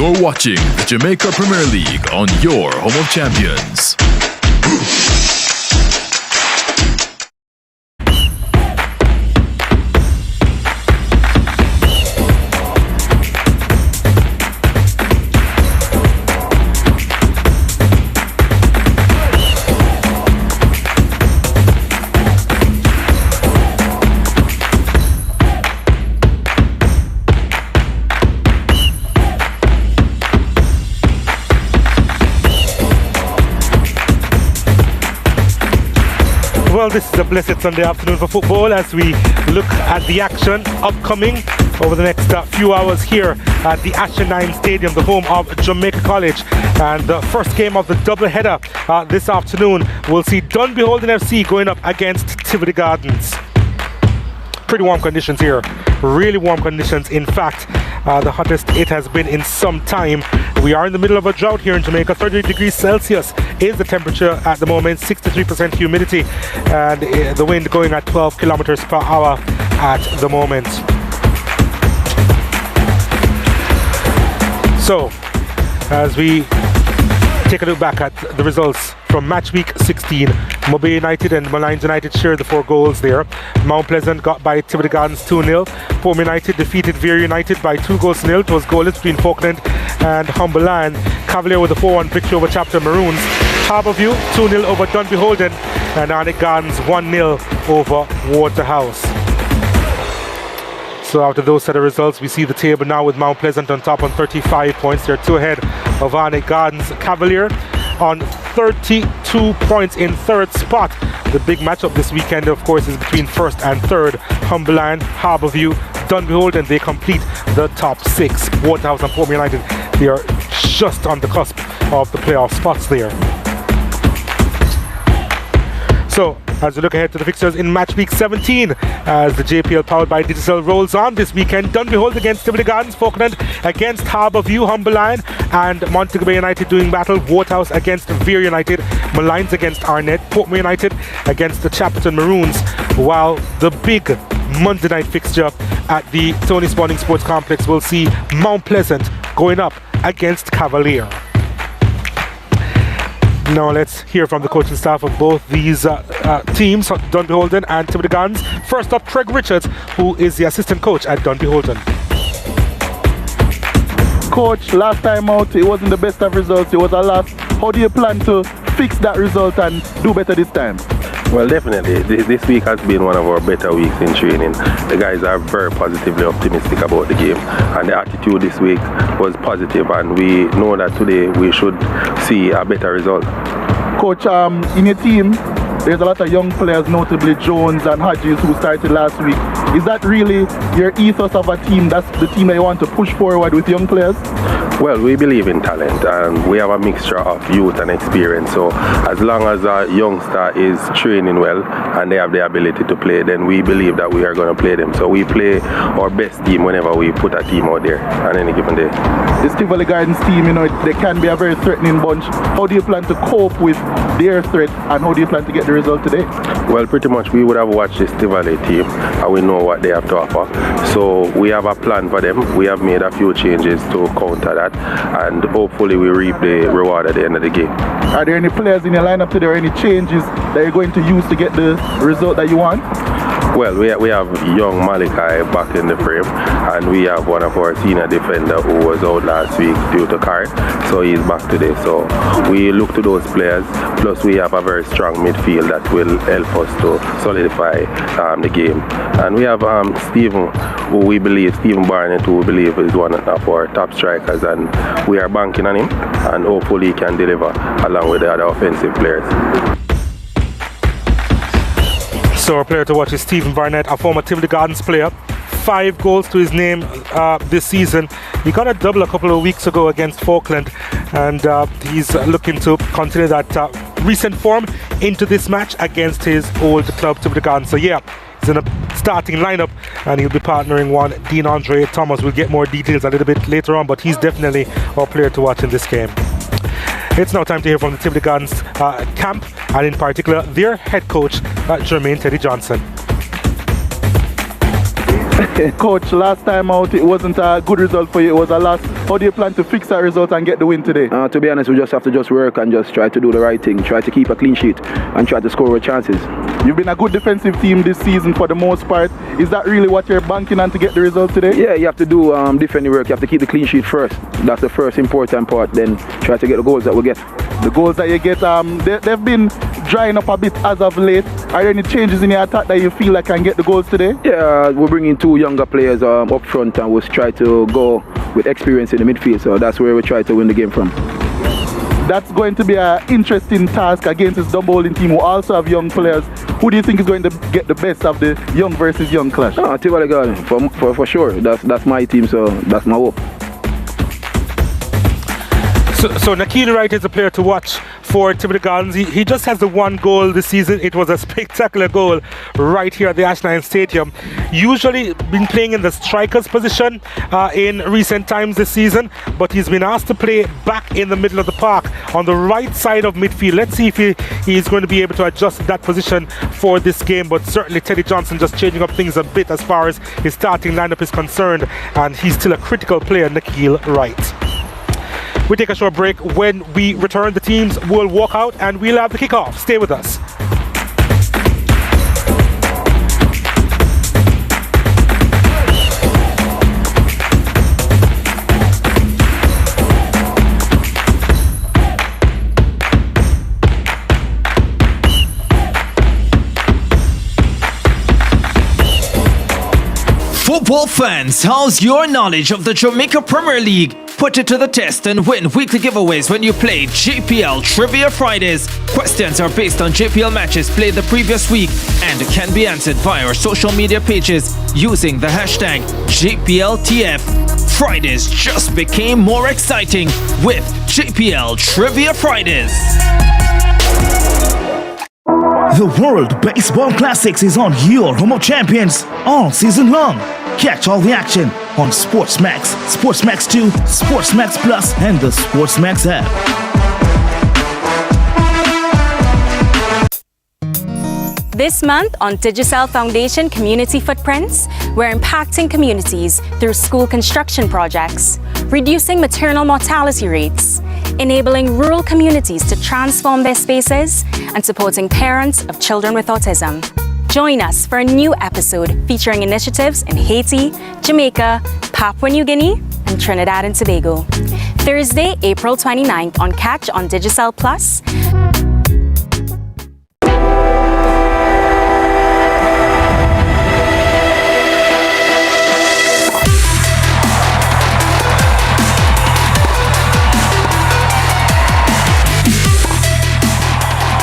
You're watching the Jamaica Premier League on your home of champions. Well, this is a blessed Sunday afternoon for football as we look at the action upcoming over the next few hours here at the Ashenine Stadium, the home of Jamaica College. And the first game of the double-header this afternoon will see Dunbeholden FC going up against Tivoli Gardens. Pretty warm conditions here, really warm conditions. In fact, the hottest it has been in some time. We are in the middle of a drought here in Jamaica. 30 degrees Celsius is the temperature at the moment, 63% humidity, and the wind going at 12 kilometers per hour at the moment. So, as we take a look back at the results from match week 16, Mobay United and Malines United shared the 4 goals there. Mount Pleasant got by Tivoli Gardens 2-0. Portmore United defeated Veer United by 2-0. It was goalless between Falkland and Humberland. Cavalier with a 4-1 victory over Chapter Maroons. Harbourview 2-0 over Dunbeholden, and Arnett Gardens 1-0 over Waterhouse. So after those set of results, we see the table now with Mount Pleasant on top on 35 points. They're 2 ahead of Arnett Gardens. Cavalier on 32 points in 3rd spot. The big matchup this weekend, of course, is between 1st and 3rd. Humberland, Harbourview, Dunbeholden, they complete the top 6. Waterhouse and Portmore United, they are just on the cusp of the playoff spots there. So, as we look ahead to the fixtures in match week 17, as the JPL powered by Digital rolls on this weekend, Dunbeholden against Tivoli Gardens, Falkland against Harbourview, Humberland and Montego Bay United doing battle, Waterhouse against Veer United, Malines against Arnett, Portmore United against the Chapton Maroons, while the big Monday night fixture at the Tony Spawning Sports Complex will see Mount Pleasant going up against Cavalier. Now let's hear from the coaching staff of both these teams, Dunbeholden and Tivoli Gardens. First up, Craig Richards, who is the assistant coach at Dunbeholden. Coach, last time out it wasn't the best of results, it was a loss. How do you plan to fix that result and do better this time? Well, definitely. This week has been one of our better weeks in training. The guys are very positively optimistic about the game, and the attitude this week was positive, and we know that today we should see a better result. Coach, in your team, there's a lot of young players, notably Jones and Hodges, who started last week. Is that really your ethos of a team? That's the team that you want to push forward with young players? Well, we believe in talent, and we have a mixture of youth and experience. So as long as a youngster is training well and they have the ability to play, then we believe that we are going to play them. So we play our best team whenever we put a team out there on any given day. This Tivoli Gardens team, you know, they can be a very threatening bunch. How do you plan to cope with their threat, and how do you plan to get the result today? Well, pretty much we would have watched this Tivoli team and we know what they have to offer. So we have a plan for them. We have made a few changes to counter that, and hopefully we reap the reward at the end of the game. Are there any players in your lineup today, or any changes that you're going to use to get the result that you want? Well, we have young Malachi back in the frame, and we have one of our senior defender who was out last week due to card, so he's back today. So we look to those players, plus we have a very strong midfield that will help us to solidify the game. And we have Stephen Barnett, who we believe is one of our top strikers, and we are banking on him, and hopefully he can deliver along with the other offensive players. So our player to watch is Stephen Barnett, a former Tivoli Gardens player. 5 goals to his name this season. He got a double a couple of weeks ago against Falkland, and he's looking to continue that recent form into this match against his old club, Tivoli Gardens. So yeah, he's in a starting lineup, and he'll be partnering one Dean Andre Thomas. We'll get more details a little bit later on, but he's definitely our player to watch in this game. It's now time to hear from the Tivoli Gardens camp, and in particular their head coach, Jermaine Teddy Johnson. Coach, last time out it wasn't a good result for you, it was a loss. How do you plan to fix that result and get the win today? To be honest, we just have to work and just try to do the right thing, try to keep a clean sheet and try to score with chances. You've been a good defensive team this season for the most part. Is that really what you're banking on to get the result today? Yeah, you have to do defending work. You have to keep the clean sheet first. That's the first important part. Then try to get the goals that we get. The goals that you get, they've been drying up a bit as of late. Are there any changes in your attack that you feel like can get the goals today? Yeah, we're bringing 2 younger players up front and we'll try to go with experience in the midfield. So that's where we try to win the game from. That's going to be an interesting task against this Dunbeholden team who also have young players. Who do you think is going to get the best of the young versus young clash? Tivoli Garden, for sure. That's my team, so that's my hope. So Nakil Wright is a player to watch for Tivoli Gardens. He just has the 1 goal this season. It was a spectacular goal right here at the Ash9 Stadium. Usually been playing in the striker's position in recent times this season, but he's been asked to play back in the middle of the park on the right side of midfield. Let's see if he is going to be able to adjust that position for this game, but certainly Teddy Johnson just changing up things a bit as far as his starting lineup is concerned, and he's still a critical player, Nakil Wright. We take a short break. When we return, the teams will walk out and we'll have the kickoff. Stay with us. Football fans, how's your knowledge of the Jamaica Premier League? Put it to the test and win weekly giveaways when you play JPL Trivia Fridays. Questions are based on JPL matches played the previous week and can be answered via our social media pages using the hashtag JPLTF. Fridays just became more exciting with JPL Trivia Fridays. The World Baseball Classics is on your home of champions all season long. Catch all the action on SportsMax, SportsMax 2, SportsMax Plus, and the SportsMax app. This month on Digicel Foundation Community Footprints, we're impacting communities through school construction projects, reducing maternal mortality rates, enabling rural communities to transform their spaces, and supporting parents of children with autism. Join us for a new episode featuring initiatives in Haiti, Jamaica, Papua New Guinea, and Trinidad and Tobago. Thursday, April 29th on Catch on Digicel Plus.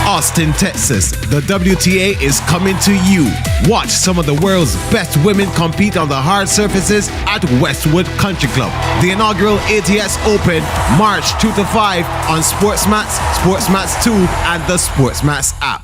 Austin, Texas, the WTA is coming to you. Watch some of the world's best women compete on the hard surfaces at Westwood Country Club. The inaugural ATS Open, March 2 to 5 on SportsMax, SportsMax 2, and the SportsMax app.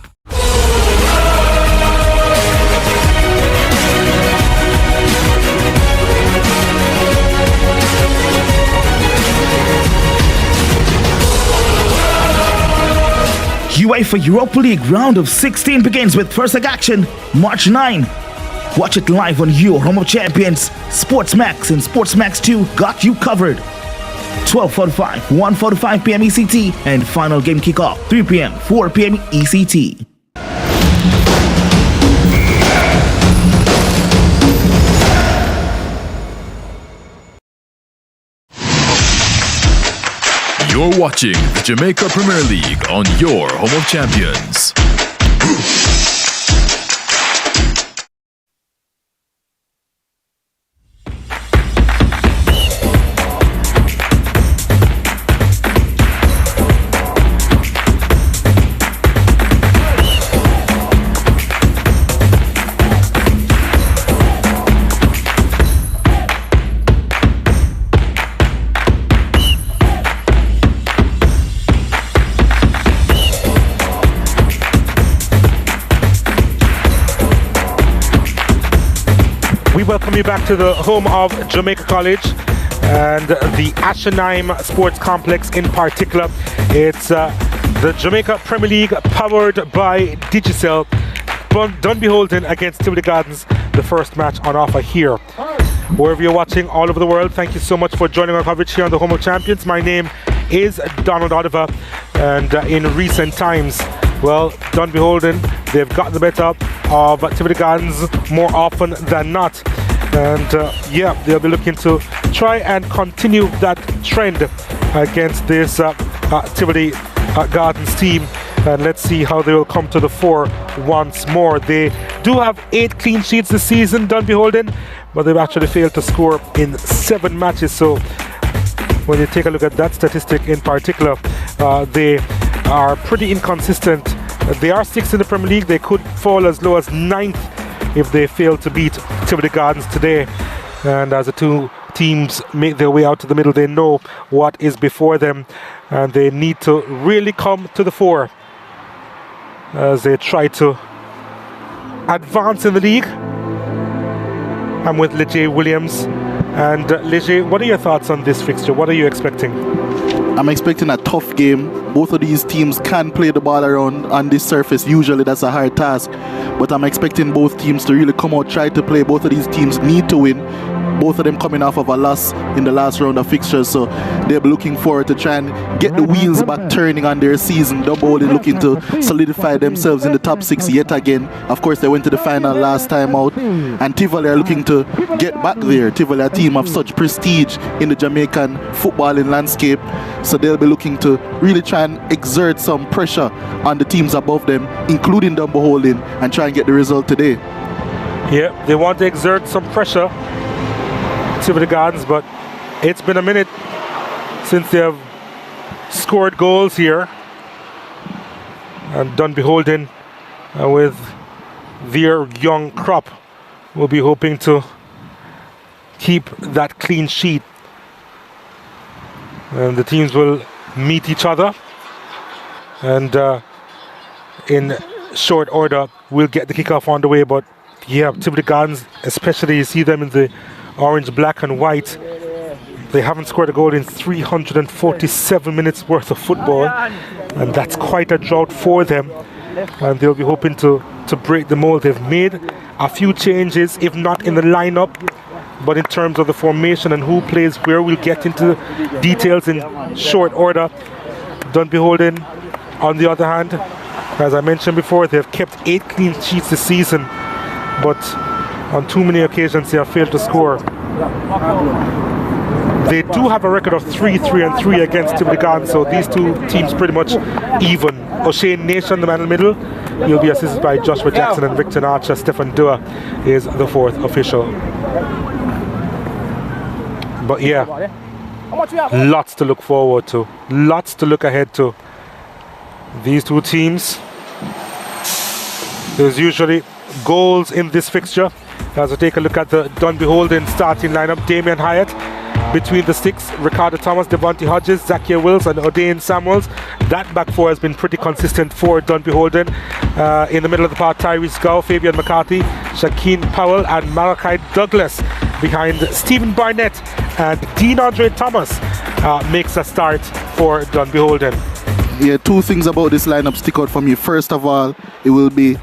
UEFA Europa League round of 16 begins with first leg action March 9. Watch it live on your home of champions. SportsMax and SportsMax 2 got you covered. 12:45, 1:45 p.m. ECT, and final game kickoff 3 p.m., 4 p.m. ECT. You're watching the Jamaica Premier League on your home of champions. We welcome you back to the home of Jamaica College and the Ashenheim Sports Complex in particular. It's the Jamaica Premier League powered by Digicel. Dunbeholden against Tivoli Gardens, the first match on offer here. wherever you're watching all over the world. Thank you so much for joining our coverage here on the Home of Champions. My name is Donald Oliver, and in recent times, well, Dunbeholden, they've gotten the better of Tivoli Gardens more often than not. And they'll be looking to try and continue that trend against this Tivoli Gardens team. And let's see how they will come to the fore once more. They do have 8 clean sheets this season, Dunbeholden, but they've actually failed to score in 7 matches. So when you take a look at that statistic in particular, they are pretty inconsistent. They are 6th in the Premier League. They could fall as low as 9th if they fail to beat Tivoli Gardens today. And as the two teams make their way out to the middle, they know what is before them, and they need to really come to the fore as they try to advance in the league. I'm with Leger Williams. And Leger, what are your thoughts on this fixture? What are you expecting? I'm expecting a tough game. Both of these teams can play the ball around on this surface. Usually that's a hard task. But I'm expecting both teams to really come out, try to play. Both of these teams need to win. Both of them coming off of a loss in the last round of fixtures, so they'll be looking forward to try and get the wheels back turning on their season. Dunbeholden looking to solidify themselves in the top 6 yet again. Of course, they went to the final last time out, and Tivoli are looking to get back there. Tivoli are a team of such prestige in the Jamaican footballing landscape, so they'll be looking to really try and exert some pressure on the teams above them, including Dunbeholden, and try and get the result today. Yeah, they want to exert some pressure Tivoli Gardens, but it's been a minute since they have scored goals here. And Dunbeholden, with their young crop, will be hoping to keep that clean sheet. And the teams will meet each other, and in short order we'll get the kickoff on the way. But yeah, Tivoli Gardens, especially, you see them in the orange, black and white. They haven't scored a goal in 347 minutes worth of football, and that's quite a drought for them, and they'll be hoping to break the mold. They've made a few changes, if not in the lineup, but in terms of the formation and who plays where. We'll get into details in short order. Dunbeholden, on the other hand, as I mentioned before, they've kept 8 clean sheets this season, but on too many occasions they have failed to score. They do have a record of 3-3-3 against Tivoli Gardens, so these two teams pretty much even. O'Shane Nation, the man in the middle, he'll be assisted by Joshua Jackson and Victor Archer. Stefan Dua is the 4th official. But yeah, lots to look forward to, lots to look ahead to. These two teams, there's usually goals in this fixture. As we take a look at the Dunbeholden starting lineup, Damien Hyatt between the sticks, Ricardo Thomas, Devontae Hodges, Zakia Wills and O'Dane Samuels. That back four has been pretty consistent for Dunbeholden. In the middle of the park, Tyrese Gow, Fabian McCarthy, Shakeen Powell and Malachi Douglas. Behind Stephen Barnett and Dean Andre Thomas makes a start for Dunbeholden. Yeah, 2 things about this lineup stick out for me. First of all, it will be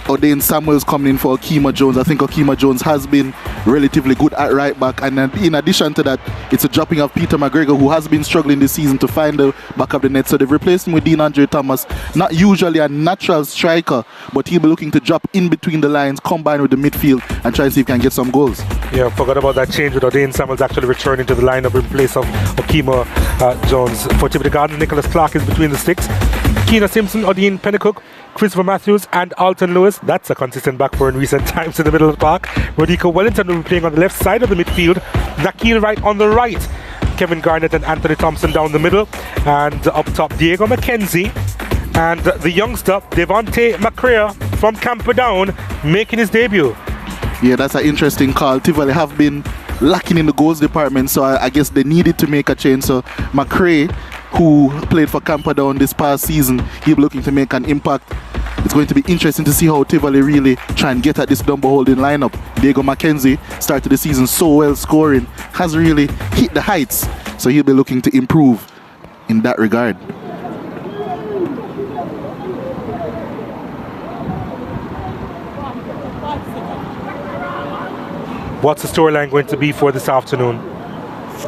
O'Dane Samuels coming in for Okima Jones. I think Okima Jones has been relatively good at right back, and then in addition to that, it's a dropping of Peter McGregor, who has been struggling this season to find the back of the net. So they've replaced him with Dean Andre Thomas. Not usually a natural striker, but he'll be looking to drop in between the lines, combine with the midfield, and try and see if he can get some goals. Yeah, forgot about that change with O'Dane Samuels actually returning to the lineup in place of Okima Jones. For Tivoli Gardens, Nicholas Clark is between the sticks. Keena Simpson, Odine Pennicook, Christopher Matthews and Alton Lewis. That's a consistent back four in recent times in the middle of the park. Rodrigo Wellington will be playing on the left side of the midfield. Nakil Wright on the right. Kevin Garnett and Anthony Thompson down the middle. And up top, Diego McKenzie. And the youngster, Devontae McCrea from Camperdown, making his debut. Yeah, that's an interesting call. Tivoli have been lacking in the goals department, so I guess they needed to make a change. So McCrea, who played for Camperdown this past season, he'll be looking to make an impact. It's going to be interesting to see how Tivoli really try and get at this Dunbeholden lineup. Diego McKenzie started the season so well scoring, has really hit the heights, so he'll be looking to improve in that regard. What's the storyline going to be for this afternoon?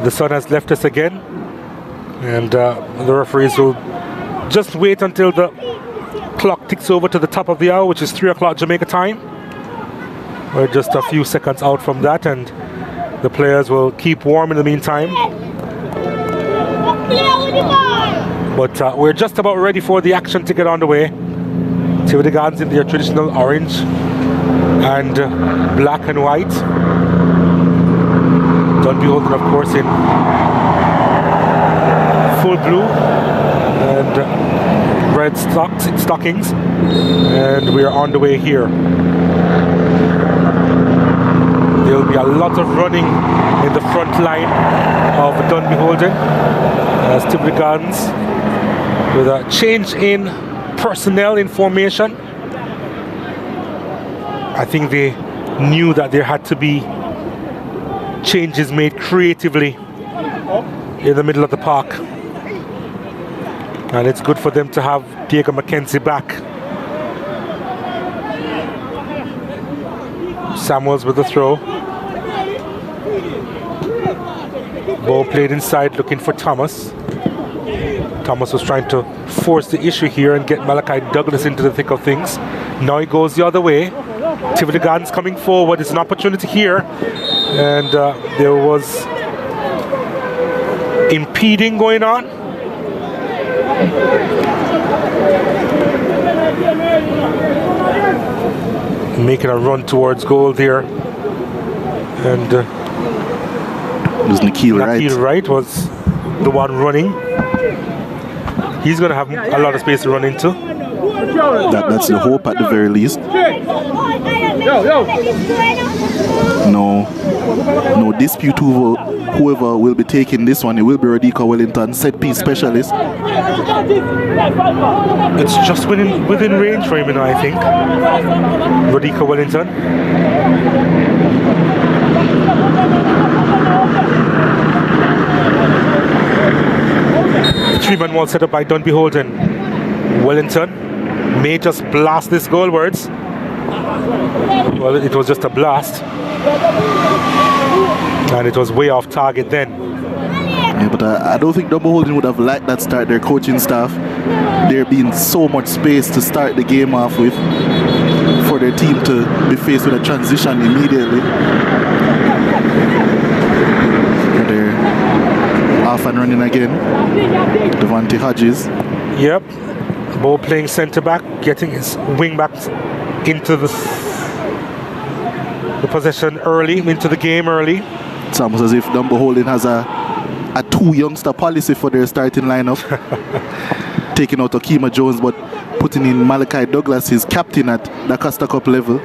The sun has left us again, and the referees will just wait until the clock ticks over to the top of the hour, which is 3 o'clock Jamaica time. We're just a few seconds out from that, and the players will keep warm in the meantime. But we're just about ready for the action to get underway. Tivoli Gardens in their traditional orange and black and white. Dunbeholden, of course, in full blue and red stockings. And we are on the way here. There will be a lot of running in the front line of Dunbeholden as Tivoli Gardens, with a change in personnel in formation. I think they knew that there had to be changes made creatively in the middle of the park, and it's good for them to have Diego McKenzie back. Samuels with the throw. Ball played inside, looking for Thomas. Thomas was trying to force the issue here and get Malachi Douglas into the thick of things. Now he goes the other way. Tivoli Gardens coming forward. It's an opportunity here, and there was impeding going on. Making a run towards goal there, and it was Nikhil Wright was the one running. He's going to have a lot of space to run into. That's the hope at the very least. No dispute over whoever will be taking this one. It will be Rodica Wellington, set piece specialist. It's just within range for him now, I think. Rodica Wellington. Three-man wall set up by Dunbeholden. Wellington may just blast this goalwards. Well, it was just a blast, and it was way off target then. Yeah, but I don't think Dunbeholden would have liked that start. Their coaching staff, there being so much space to start the game off with, for their team to be faced with a transition immediately. They're off and running again. Devante Hodges. Yep. Ball playing centre back, getting his wing back into the possession early, into the game early. It's almost as if Dunbeholden has a two youngster policy for their starting lineup. Taking out Okima Jones, but putting in Malachi Douglas, his captain at the Costa Cup level.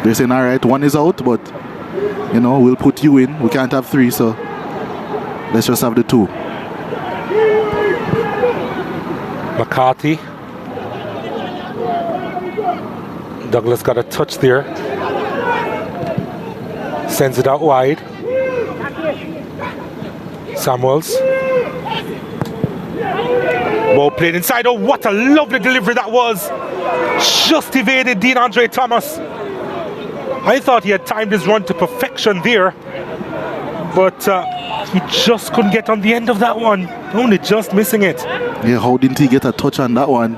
They're saying, all right, one is out, but we'll put you in. We can't have three, so let's just have the two. McCarthy. Douglas got a touch there. Sends it out wide. Samuels. Ball played inside. Oh, what a lovely delivery that was. Just evaded Dean Andre Thomas. I thought he had timed his run to perfection there, but he just couldn't get on the end of that one. Only just missing it. Yeah, how didn't he get a touch on that one?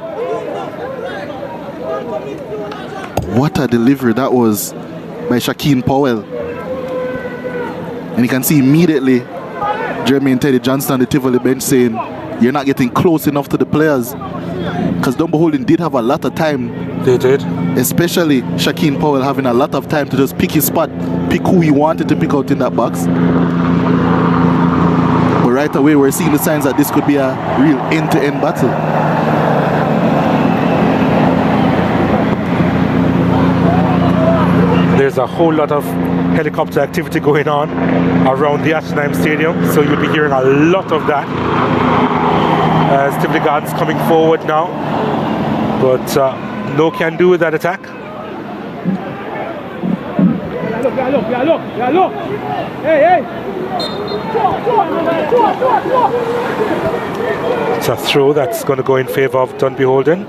What a delivery that was by Shaquem Powell. And you can see immediately Jermaine Teddy Johnston on the Tivoli bench saying, you're not getting close enough to the players. Because Dunbeholden did have a lot of time. They did. Especially Shaquem Powell having a lot of time to just pick his spot, pick who he wanted to pick out in that box. But right away we're seeing the signs that this could be a real end-to-end battle. There's a whole lot of helicopter activity going on around the Ashenheim Stadium, so you'll be hearing a lot of that as Tivoli Gardens coming forward now, but no can do with that attack. It's a throw that's going to go in favor of Dunbeholden.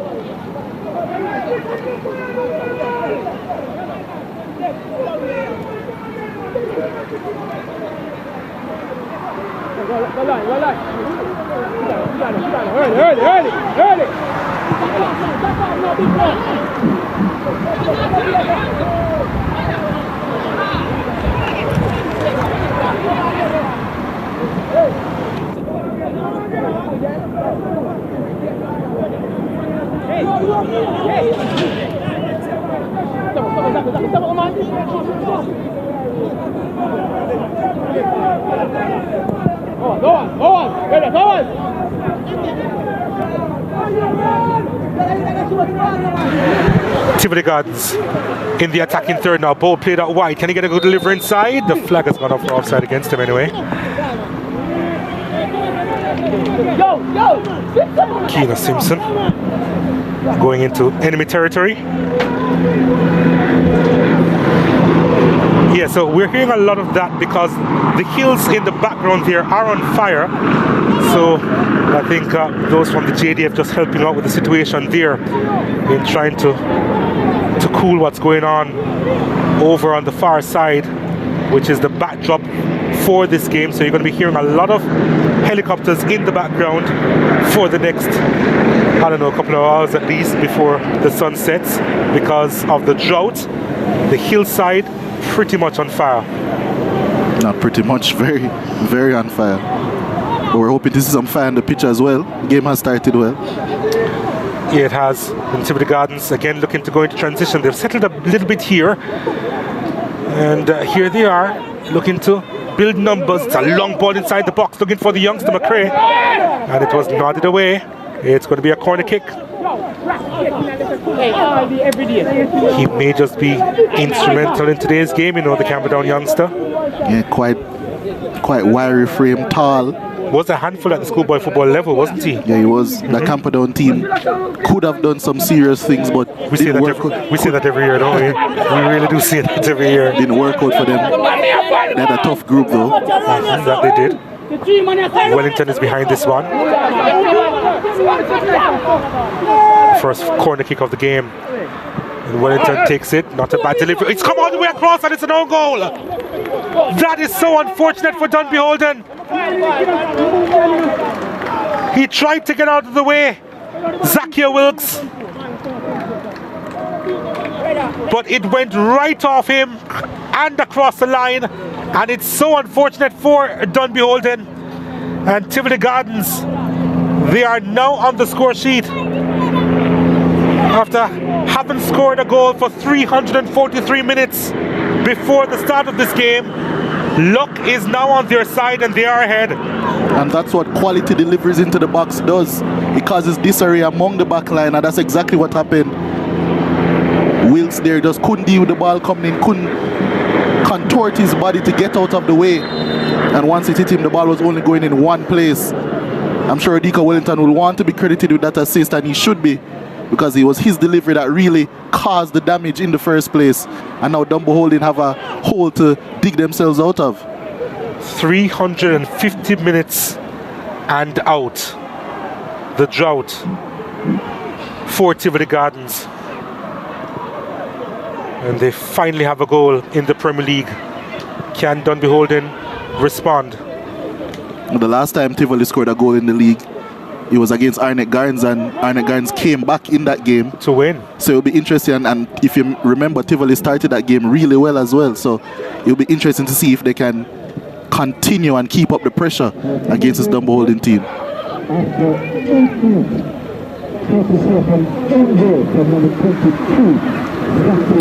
Tivoli Gardens in the attacking third now. Ball played out wide. Can he get a good delivery inside? The flag has gone off for offside against him anyway. Keena Simpson going into enemy territory. Yeah, so we're hearing a lot of that because the hills in the background there are on fire. So I think those from the JDF just helping out with the situation there in trying to cool what's going on over on the far side, which is the backdrop for this game. So you're going to be hearing a lot of helicopters in the background for the next, I don't know, a couple of hours at least before the sun sets because of the drought. The hillside pretty much on fire. Not pretty much, very, very on fire. But we're hoping to see some fire in the pitch as well. The game has started well. Yeah, it has. In Tivoli Gardens, again, looking to go into transition. They've settled a little bit here. And here they are, looking to build numbers. It's a long ball inside the box, looking for the youngster McCrae. And it was nodded away. It's going to be a corner kick. He may just be instrumental in today's game, you know, the Camperdown youngster. Yeah, quite wiry frame, tall. Was a handful at the schoolboy football level, wasn't he? Yeah, he was. The Camperdown team could have done some serious things, but we say that every year, don't we? We really do say that every year. Didn't work out for them. They had a tough group though. That they did. Wellington is behind this one. First corner kick of the game. And Wellington takes it. Not a bad delivery. It's come all the way across and it's an own goal. That is so unfortunate for Dunbeholden. He tried to get out of the way, Zakia Wilkes, but it went right off him and across the line, and it's so unfortunate for Dunbeholden. And Tivoli Gardens, they are now on the score sheet after having scored a goal for 343 minutes before the start of this game. Luck is now on their side and they are ahead. And that's what quality deliveries into the box does. It causes disarray among the back line, and that's exactly what happened. Wilkes there just couldn't deal with the ball coming in, couldn't contort his body to get out of the way. And once it hit him, the ball was only going in one place. I'm sure Dika Wellington will want to be credited with that assist, and he should be, because it was his delivery that really caused the damage in the first place. And now Dunbeholden have a hole to dig themselves out of. 350 minutes and out. The drought for Tivoli Gardens. And they finally have a goal in the Premier League. Can Dunbeholden respond? The last time Tivoli scored a goal in the league, it was against Arnett Gardens, and Arnett Gardens came back in that game to win. So it'll be interesting, and if you remember, Tivoli started that game really well as well. So it'll be interesting to see if they can continue and keep up the pressure against this Dunbeholden team.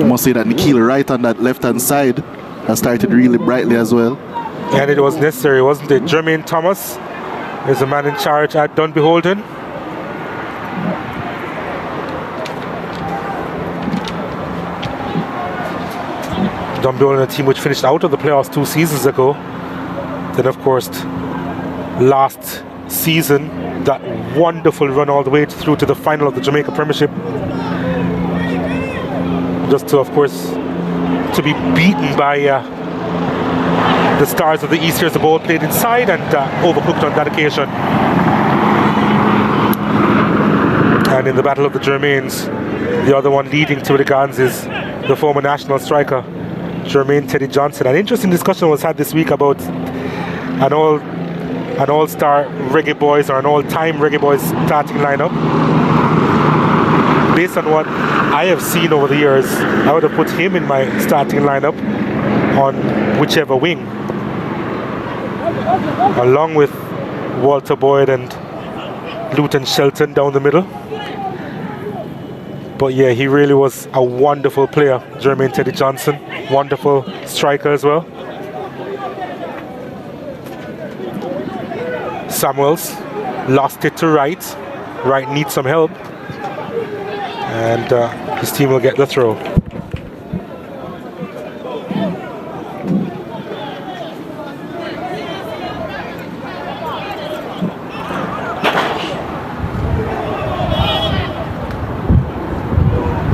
I must say that Nikhil right on that left-hand side has started really brightly as well. And it was necessary, wasn't it? Jermaine Thomas is the man in charge at Dunbeholden. Dunbeholden, a team which finished out of the playoffs 2 seasons ago. Then, of course, last season, that wonderful run all the way through to the final of the Jamaica Premiership. Just to, of course, to be beaten by the Stars of the East here as the ball played inside and overcooked on that occasion. And in the Battle of the Germains, the other one leading Tivoli Gardens is the former national striker, Jermaine Teddy Johnson. An interesting discussion was had this week about an all-star reggae boys or an all-time reggae boys starting lineup. Based on what I have seen over the years, I would have put him in my starting lineup on whichever wing, along with Walter Boyd and Luton Shelton down the middle. But yeah, he really was a wonderful player, Jermaine Teddy Johnson. Wonderful striker as well. Samuels lost it to Wright. Wright needs some help. And his team will get the throw.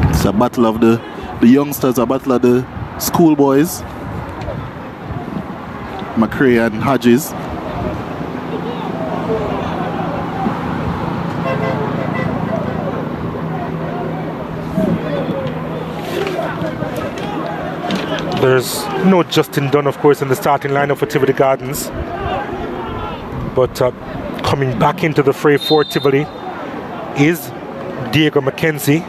It's a battle of the youngsters, a battle of the schoolboys. McRae and Hodges. There's no Justin Dunn, of course, in the starting lineup for Tivoli Gardens. But coming back into the fray for Tivoli is Diego McKenzie.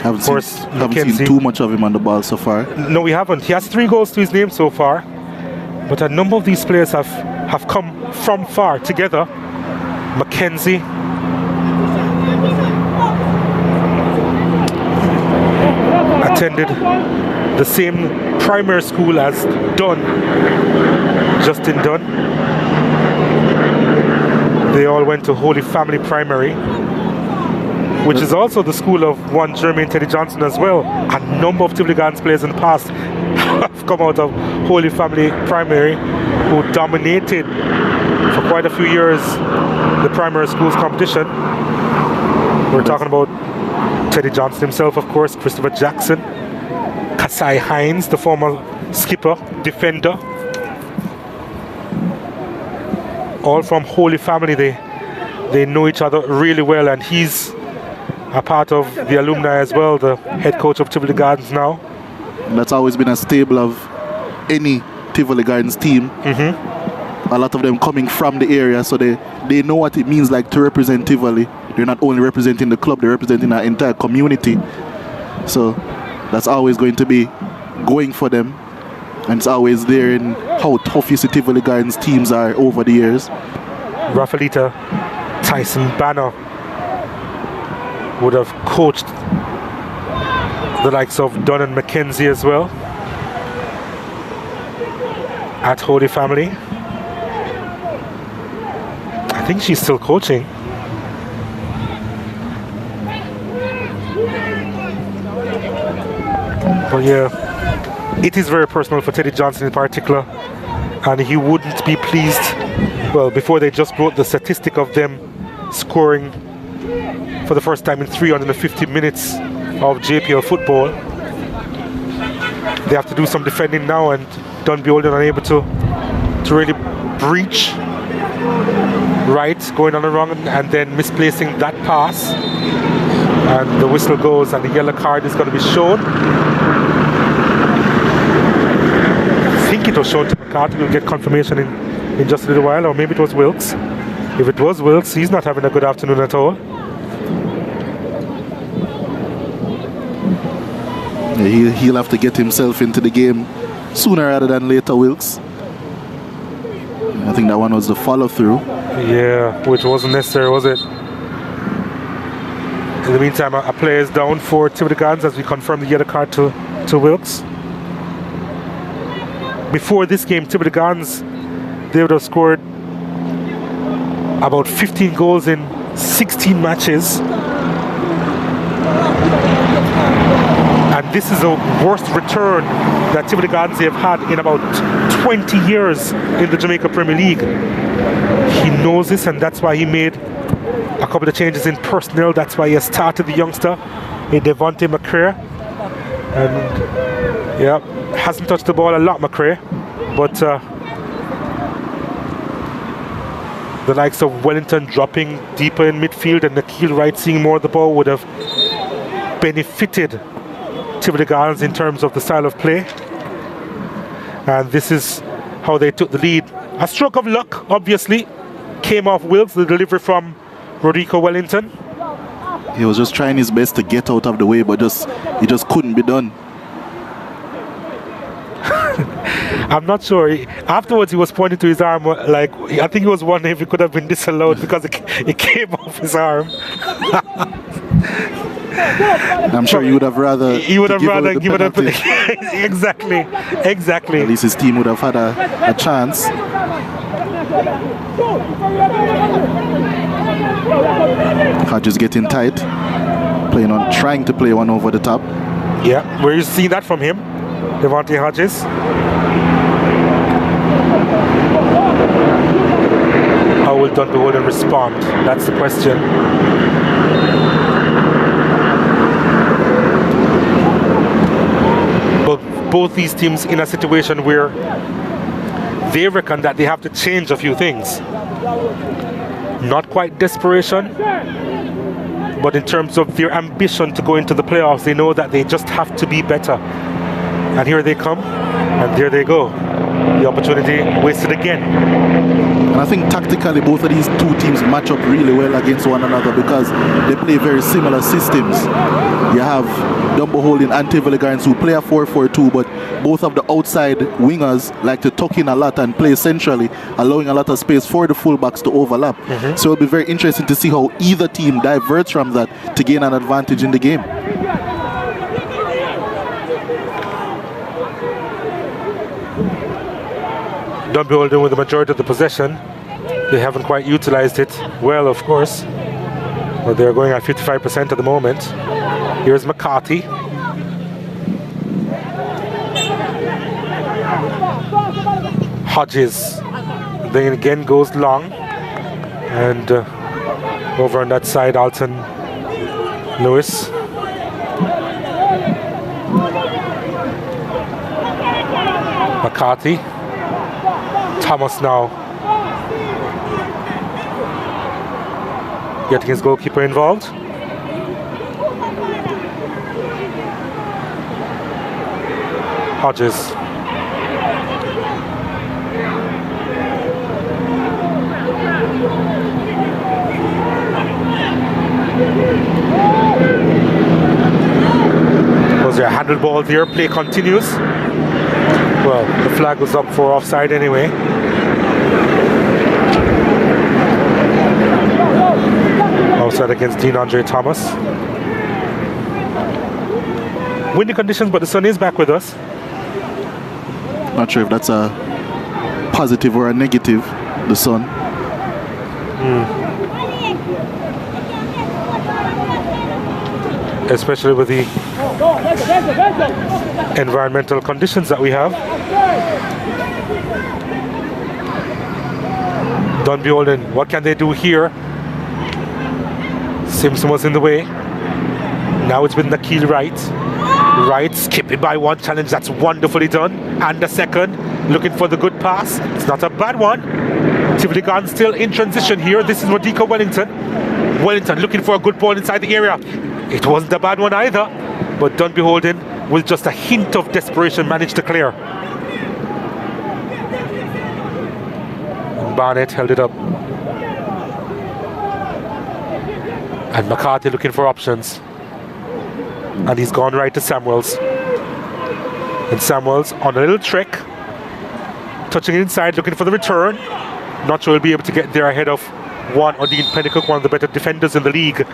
Haven't seen too much of him on the ball so far. No, we haven't. He has 3 goals to his name so far. But a number of these players have come from far together. McKenzie. Attended the same primary school as Dunn, Justin Dunn. They all went to Holy Family Primary, which is also the school of one Jermaine Teddy Johnson as well. A number of Tivoli Gardens players in the past have come out of Holy Family Primary, who dominated for quite a few years the primary schools competition. We're talking about Teddy Johnson himself, of course, Christopher Jackson, Kasai Hines, the former skipper, defender. All from Holy Family. They know each other really well, and he's a part of the alumni as well, the head coach of Tivoli Gardens now. That's always been a staple of any Tivoli Gardens team. A lot of them coming from the area, so they know what it means like to represent Tivoli. They're not only representing the club, they're representing our entire community. So that's always going to be going for them. And it's always there in how tough you see Tivoli Gardens teams are over the years. Rafaelita Tyson Banner would have coached the likes of Dunn and McKenzie as well at Holy Family. I think she's still coaching. But yeah, it is very personal for Teddy Johnson in particular, and he wouldn't be pleased. Well, before they just broke the statistic of them scoring for the first time in 350 minutes of JPL football. They have to do some defending now, and Dunbeholden are able to really breach right, going on the run and then misplacing that pass. And the whistle goes and the yellow card is going to be shown. I think it was shown to McCarthy. We'll get confirmation in just a little while, or maybe it was Wilkes. If it was Wilkes, he's not having a good afternoon at all. Yeah, he'll have to get himself into the game sooner rather than later, Wilkes. I think that one was the follow-through. Yeah, which wasn't necessary, was it? In the meantime, a player is down for Tivoli Gardens as we confirm the yellow card to Wilkes. Before this game, Tivoli Gardens, they would have scored about 15 goals in 16 matches. And this is the worst return that Tivoli Gardens have had in about 20 years in the Jamaica Premier League. He knows this, and that's why he made a couple of changes in personnel. That's why he has started the youngster in Devontae McRae. And yeah, hasn't touched the ball a lot, McRae, but the likes of Wellington dropping deeper in midfield and Nikhil Wright seeing more of the ball would have benefited Tivoli Gardens in terms of the style of play. And this is how they took the lead. A stroke of luck, obviously, came off Wilkes, the delivery from Rodrigo Wellington. He was just trying his best to get out of the way, but it just couldn't be done. I'm not sure. Afterwards, he was pointing to his arm, like I think he was wondering if he could have been disallowed because it came off his arm. I'm sure you would have rather. He would have rather given a exactly. At least his team would have had a chance. Hodges getting tight, trying to play one over the top. Yeah, where you see that from him, Devontae Hodges. How will Dunbeholden respond? That's the question. But both these teams in a situation where they reckon that they have to change a few things. Not quite desperation, but in terms of their ambition to go into the playoffs, they know that they just have to be better. And here they come, and there they go. The opportunity wasted again. And I think tactically both of these two teams match up really well against one another because they play very similar systems. You have Dunbeholden and Tivoli Gardens who play a 4-4-2, but both of the outside wingers like to tuck in a lot and play centrally, allowing a lot of space for the fullbacks to overlap. So it'll be very interesting to see how either team diverts from that to gain an advantage in the game. Dunbeholden with the majority of the possession. They haven't quite utilized it well, of course, but they're going at 55% at the moment. Here's McCarthy. Hodges then again goes long, and over on that side, Alton Lewis. McCarthy. Thomas now getting his goalkeeper involved. Hodges. Was there a handled ball there? Play continues. Well, the flag was up for offside anyway. Offside against Dean Andre Thomas. Windy conditions, but the sun is back with us. Not sure if that's a positive or a negative, the sun. Especially with the environmental conditions that we have. Dunbeholden, what can they do here? Simpson was in the way. Now it's with Nakil Wright. Wright skipping by one challenge. That's wonderfully done. And the second, looking for the good pass. It's not a bad one. Tivoli Gardens still in transition here. This is Rodrigo Wellington. Wellington looking for a good ball inside the area. It wasn't a bad one either. But Dunbeholden, with just a hint of desperation, managed to clear. And Barnett held it up. And McCarthy looking for options. And he's gone right to Samuels. And Samuels on a little trick. Touching inside, looking for the return. Not sure he'll be able to get there ahead of one Dean Pennycook, one of the better defenders in the league,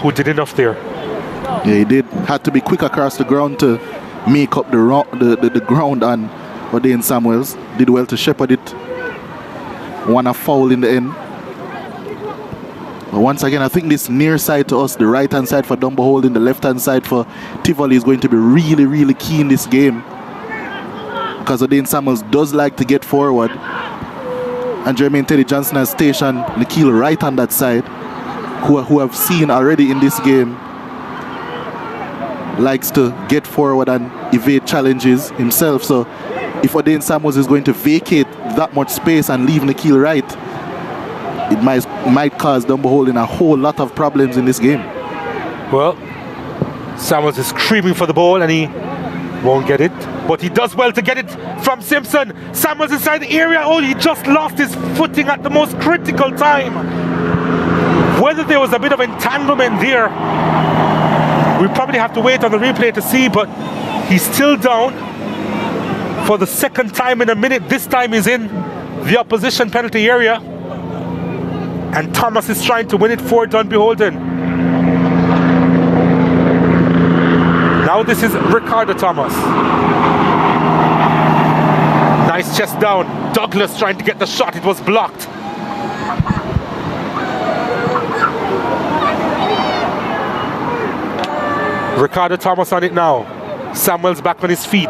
who did enough there. Yeah, he did. Had to be quick across the ground to make up the ground, and O'Dane Samuels did well to shepherd it. Won a foul in the end. But once again, I think this near side to us, the right hand side for Dunbeholden, the left hand side for Tivoli, is going to be really, really key in this game. Because O'Dane Samuels does like to get forward. And Jermaine Teddy Johnson has stationed Nikhil right on that side, who I've seen already in this game likes to get forward and evade challenges himself. So if O'Dane Samuels is going to vacate that much space and leave Nikhil right, it might cause Dunbeholden a whole lot of problems in this game. Well, Samuels is screaming for the ball and he won't get it, but he does well to get it from Simpson. Samuels inside the area. Oh, he just lost his footing at the most critical time. Whether there was a bit of entanglement there, we probably have to wait on the replay to see, but he's still down for the second time in a minute. This time he's in the opposition penalty area, and Thomas is trying to win it for Dunbeholden. Now this is Ricardo Thomas. Nice chest down. Douglas trying to get the shot. It was blocked. Ricardo Thomas on it now. Samuel's back on his feet.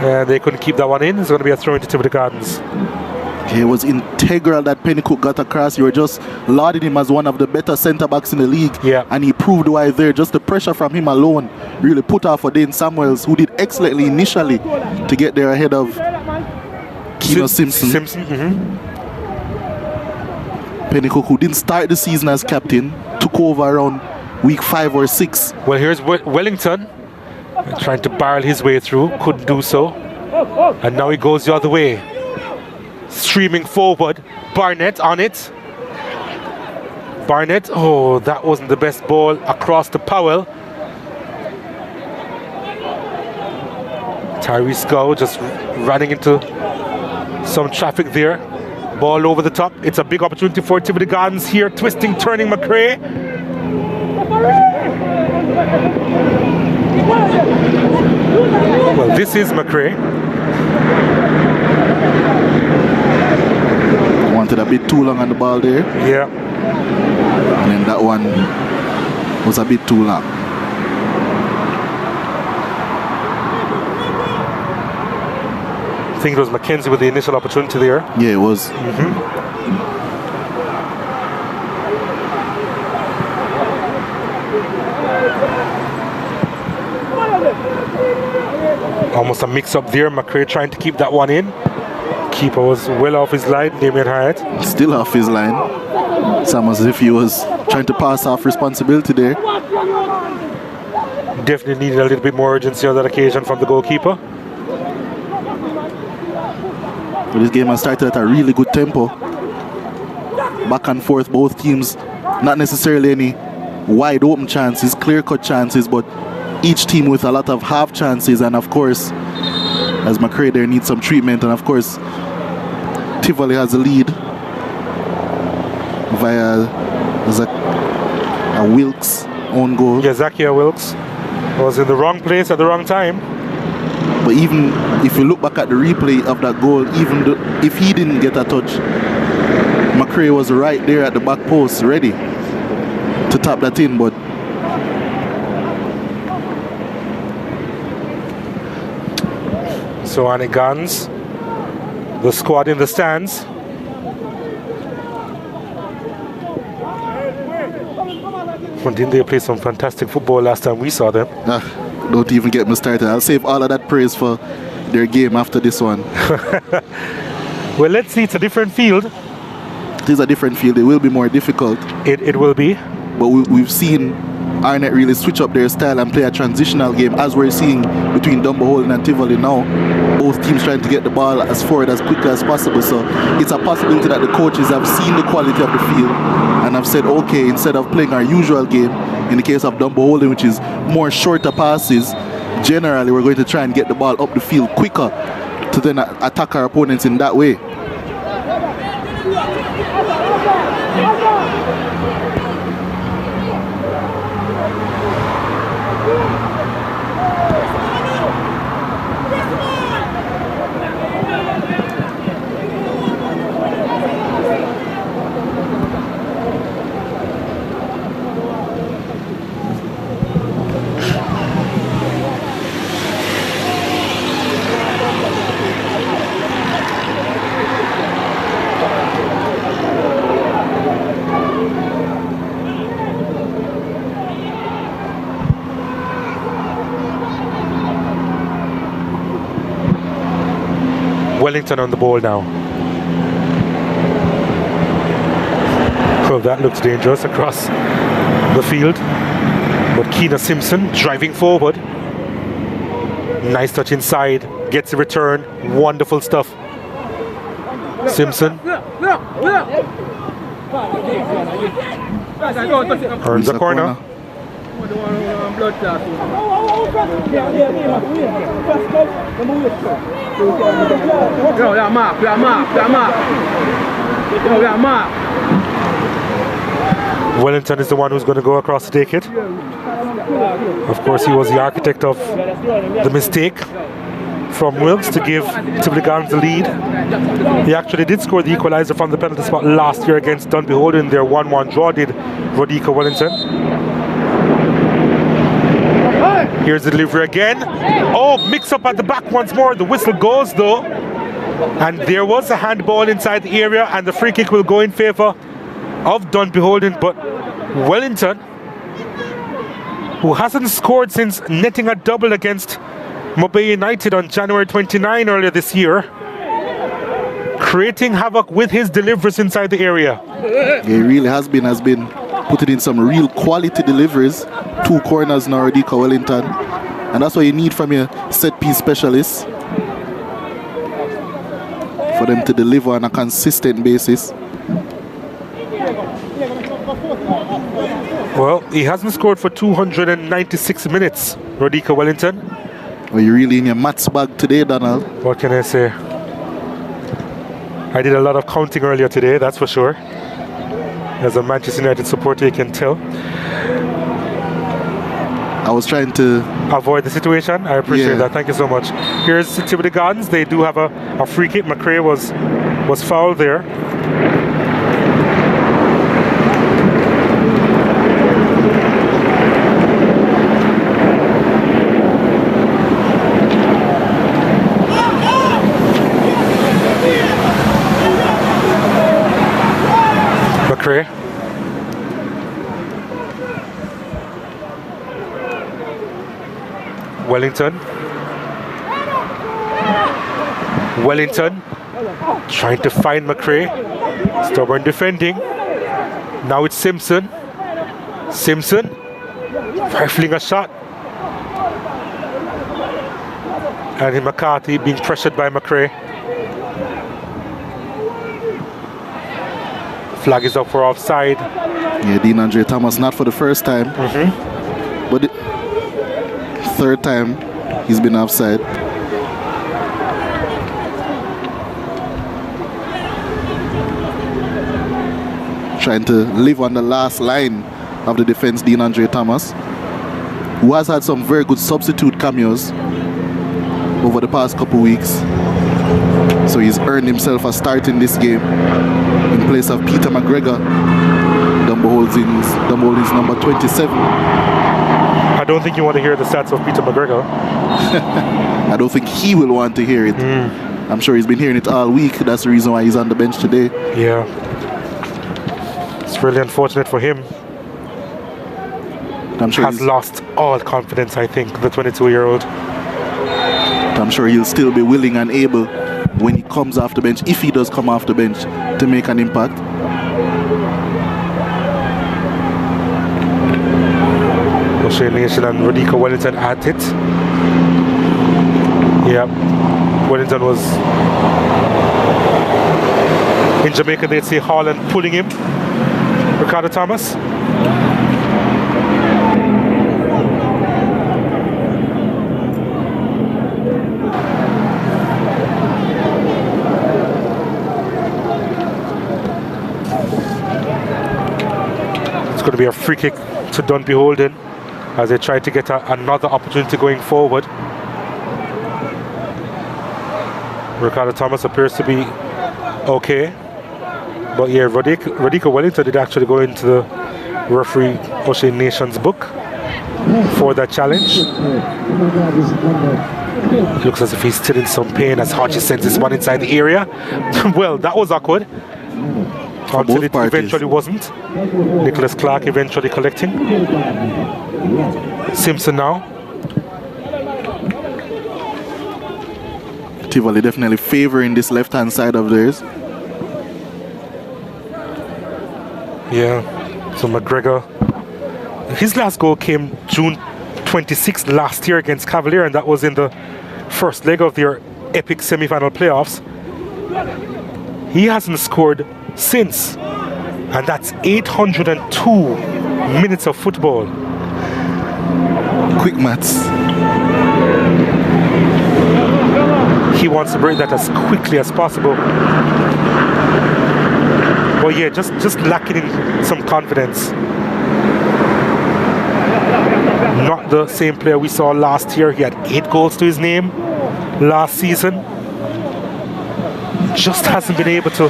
And they couldn't keep that one in. It's going to be a throw into Tivoli Gardens. It was integral that Pennycook got across. You were just lauding him as one of the better centre-backs in the league. Yeah. And he proved why there. Just the pressure from him alone really put off for Dane Samuels, who did excellently initially to get there ahead of Keno Simpson. Pennycook, who didn't start the season as captain, took over around week 5 or 6. Well, here's Wellington trying to barrel his way through. Couldn't do so. And now he goes the other way. Streaming forward, Barnett on it. Barnett, oh, that wasn't the best ball across to Powell. Tyrese Gow just running into some traffic there. Ball over the top. It's a big opportunity for Tivoli Gardens here. Twisting, turning McRae. Well, this is McRae. Wanted a bit too long on the ball there. Yeah. And then that one was a bit too long. I think it was Mackenzie with the initial opportunity there. Yeah, it was. Almost a mix-up there. McRae trying to keep that one in. Keeper was well off his line, Damien Hyatt. Still off his line. It's almost as if he was trying to pass off responsibility there. Definitely needed a little bit more urgency on that occasion from the goalkeeper. But this game has started at a really good tempo. Back and forth, both teams, not necessarily any wide open chances, clear-cut chances, but each team with a lot of half chances. And of course, as McRae there needs some treatment, and of course Tivoli has the lead via a Wilkes own goal. Yeah, Zakia Wilkes was in the wrong place at the wrong time. But even if you look back at the replay of that goal, even if he didn't get a touch, McRae was right there at the back post ready to tap that in. But so on it guns. The squad in the stands. Well, didn't they play some fantastic football last time we saw them? Don't even get me started. I'll save all of that praise for their game after this one. Well, let's see. It's a different field. It is a different field. It will be more difficult. It will be. But we've seen Arnett really switch up their style and play a transitional game, as we're seeing between Dunbeholden and Tivoli now. Both teams trying to get the ball as forward as quickly as possible. So it's a possibility that the coaches have seen the quality of the field and have said, okay, instead of playing our usual game, in the case of Dunbeholden, which is more shorter passes, generally we're going to try and get the ball up the field quicker to then attack our opponents in that way. Wellington on the ball now. Well, that looks dangerous across the field. But Keena Simpson driving forward. Nice touch inside. Gets a return. Wonderful stuff. Simpson earns a corner. Wellington is the one who's going to go across to take it. Of course, he was the architect of the mistake from Wilkes to give Tivoli Gardens the lead. He actually did score the equalizer from the penalty spot last year against Dunbeholden. Their 1-1 draw did Rodica Wellington. Here's the delivery again. Oh, mix up at the back once more. The whistle goes though. And there was a handball inside the area, and the free kick will go in favour of Dunbeholden. But Wellington, who hasn't scored since netting a double against Mobay United on January 29 earlier this year, creating havoc with his deliveries inside the area. Yeah, he really has been putting in some real quality deliveries. 2 corners now, Rodica Wellington, and that's what you need from your set piece specialists, for them to deliver on a consistent basis. Well, he hasn't scored for 296 minutes, Rodica Wellington. Are you really in your maths bag today, Donald? What can I say? I did a lot of counting earlier today, that's for sure. As a Manchester United supporter, you can tell. I was trying to avoid the situation. I appreciate that. Thank you so much. Here's Tivoli Gardens. They do have a free kick. McRae was fouled there. McRae. Wellington trying to find McRae. Stubborn defending. Now it's Simpson. Rifling a shot. And McCarthy being pressured by McRae. Flag is up for offside. Yeah, Dean Andre Thomas, not for the first time. But the third time he's been offside. Trying to live on the last line of the defense, Dean Andre Thomas, who has had some very good substitute cameos over the past couple weeks. So he's earned himself a start in this game in place of Peter McGregor, Dunbeholden's number 27. I don't think you want to hear the stats of Peter McGregor. I don't think he will want to hear it. I'm sure he's been hearing it all week. That's the reason why he's on the bench today. Yeah. It's really unfortunate for him. I'm sure has lost all confidence, I think, the 22-year-old. I'm sure he'll still be willing and able when he comes off the bench, if he does come off the bench, to make an impact. O'Shea Nation and Rodica Wellington at it. Yeah, Wellington was in Jamaica. They'd say Holland pulling him. Ricardo Thomas. It's going to be a free kick to Dunbeholden as they try to get another opportunity going forward. Ricardo Thomas appears to be okay. But yeah, Rodica Wellington did actually go into the referee O'Shea Nation's book for that challenge. Looks as if he's still in some pain as Hodges sends this one inside the area. Well, that was awkward. Until it eventually wasn't. Nicholas Clark eventually collecting. Simpson now. Tivoli definitely favoring this left-hand side of theirs. Yeah, so McGregor, his last goal came June 26th last year against Cavalier, and that was in the first leg of their epic semi-final playoffs. He hasn't scored since, and that's 802 minutes of football. Quick maths. He wants to break that as quickly as possible. Well, yeah, just lacking in some confidence. Not the same player we saw last year. He had 8 goals to his name last season. Just hasn't been able to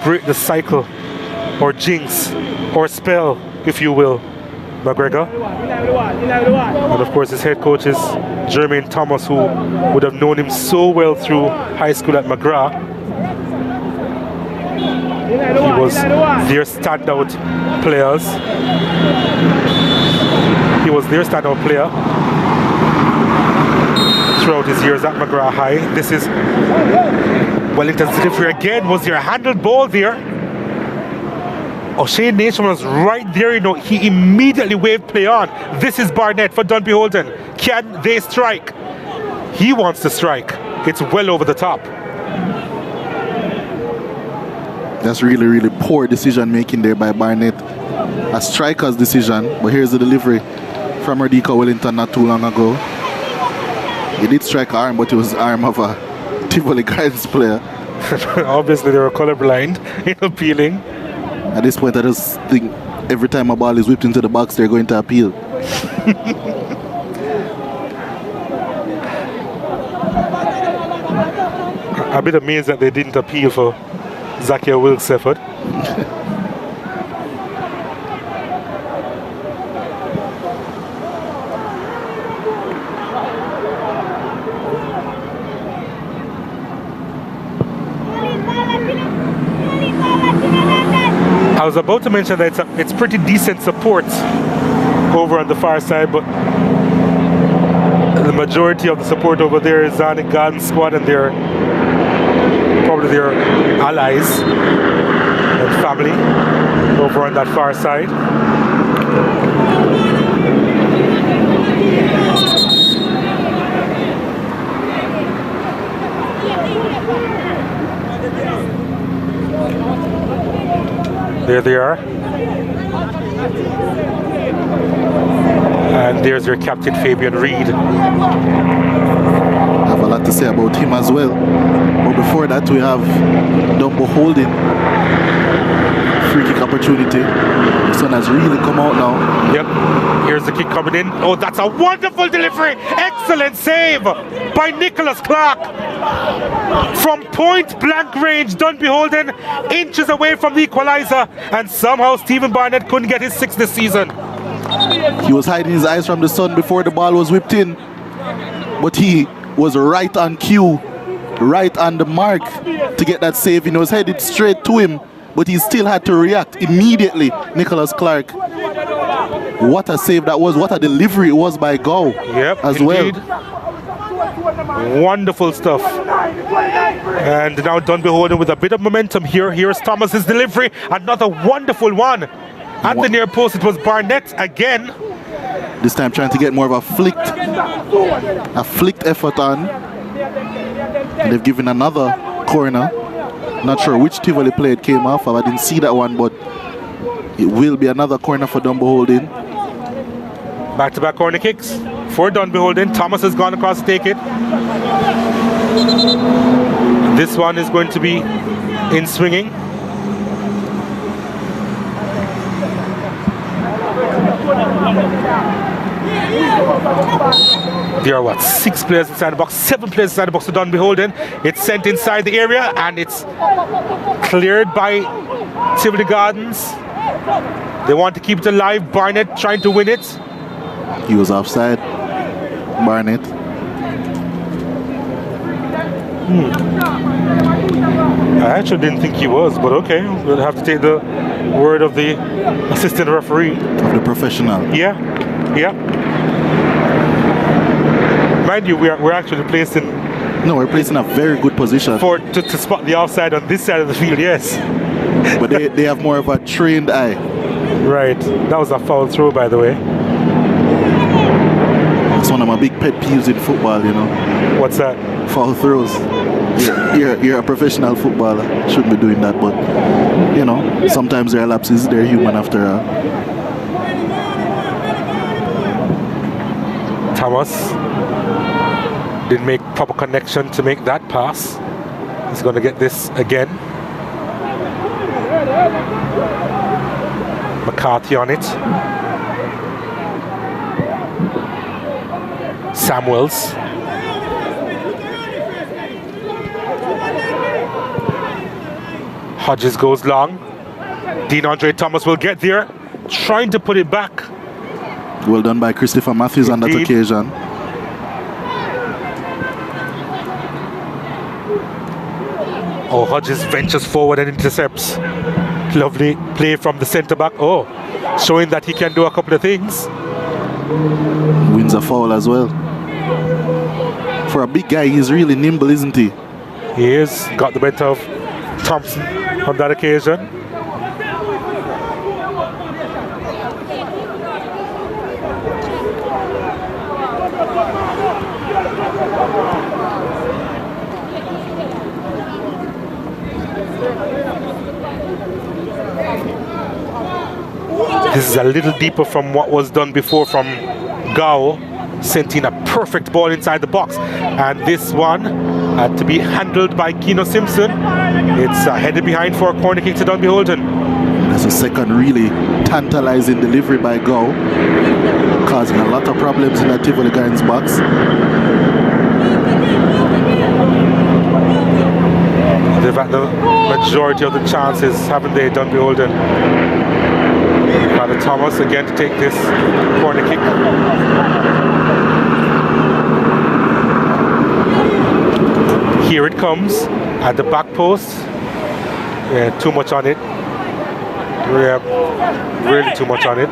break the cycle, or jinx, or spell, if you will, McGregor. And of course his head coach is Jermaine Thomas, who would have known him so well through high school at McGrath. He was their standout players. He was their standout player throughout his years at McGrath High. This is Wellington's delivery again. Was there a handled ball there? O'Shane Nation was right there, you know. He immediately waved play on. This is Barnett for Dunbeholden. Can they strike? He wants to strike. It's well over the top. That's really, really poor decision making there by Barnett. A striker's decision, but here's the delivery from Radika Wellington not too long ago. He did strike arm, but it was the arm of a Tivoli Gardens player. Obviously they were colorblind in appealing. At this point, I just think every time a ball is whipped into the box, they're going to appeal. A bit amazed that they didn't appeal for Zakia Wilkes' effort. I was about to mention that it's pretty decent support over on the far side, but the majority of the support over there is on the Garden squad and probably their allies and family over on that far side. There they are. And there's your captain, Fabian Reed. I have a lot to say about him as well. But before that, we have Dunbeholden. Free kick opportunity. The sun has really come out now. Yep. Here's the kick coming in. Oh, that's a wonderful delivery. Excellent save by Nicholas Clark. From point blank range, Dunbeholden inches away from the equalizer, and somehow Stephen Barnett couldn't get his 6th this season. He was hiding his eyes from the sun before the ball was whipped in, but he was right on cue, right on the mark to get that save. He was headed straight to him, but he still had to react immediately. Nicholas Clark. What a save that was. What a delivery it was by Gow. Yep, as indeed. well. Wonderful stuff. And now Dunbeholden with a bit of momentum here. Here's Thomas's delivery. Another wonderful one. At the near post, it was Barnett again. This time trying to get more of a flicked effort on. And they've given another corner. Not sure which Tivoli play it came off of. I didn't see that one, but it will be another corner for Dunbeholden. Back-to-back corner kicks for Dunbeholden. Thomas has gone across to take it. This one is going to be in swinging. There are 6 players inside the box, 7 players inside the box to Dunbeholden. It's sent inside the area and it's cleared by Tivoli Gardens. They want to keep it alive. Barnett trying to win it. He was offside, Barnett. I actually didn't think he was, but okay. We'll have to take the word of the assistant referee. Of the professional. Yeah, yeah. Mind you, we're actually placed in... No, we're placed in a very good position. To spot the offside on this side of the field, yes. But they have more of a trained eye. Right. That was a foul throw, by the way. That's one of my big pet peeves in football, you know. What's that? Foul throws. You're a professional footballer. Shouldn't be doing that, but, you know, sometimes there are lapses. They're human after all. Thomas didn't make proper connection to make that pass. He's going to get this again. McCarthy on it. Samuels. Hodges goes long. DeAndre Thomas will get there, trying to put it back. Well done by Christopher Matthews on that occasion. Oh, Hodges ventures forward and intercepts. Lovely play from the centre back. Oh, showing that he can do a couple of things. Wins a foul as well. For a big guy, he's really nimble, isn't he? He is. Got the better of Thompson on that occasion. This is a little deeper from what was done before from Gao, sent in a perfect ball inside the box, and this one to be handled by Keno Simpson. It's headed behind for a corner kick to Dunbeholden. That's a second really tantalizing delivery by Gao, causing a lot of problems in that Tivoli guy's box. They've had the majority of the chances, haven't they, Dunbeholden? Father Thomas again to take this corner kick. Here it comes at the back post. Yeah, too much on it. Yeah, really too much on it.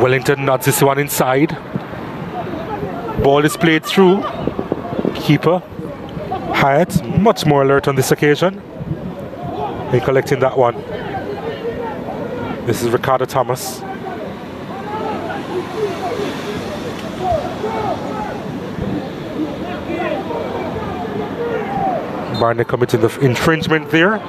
Wellington nods this one inside. Ball is played through. Keeper Hyatt, much more alert on this occasion in collecting that one. This is Ricardo Thomas. Barney committing the infringement there.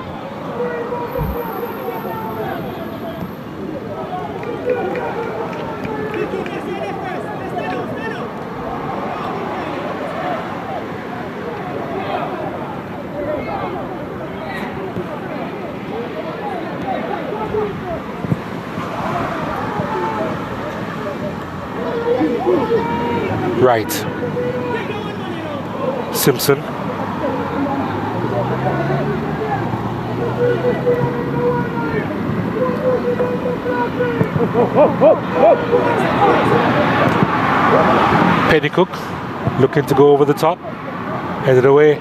Right. Simpson. Pennycook looking to go over the top. Headed away.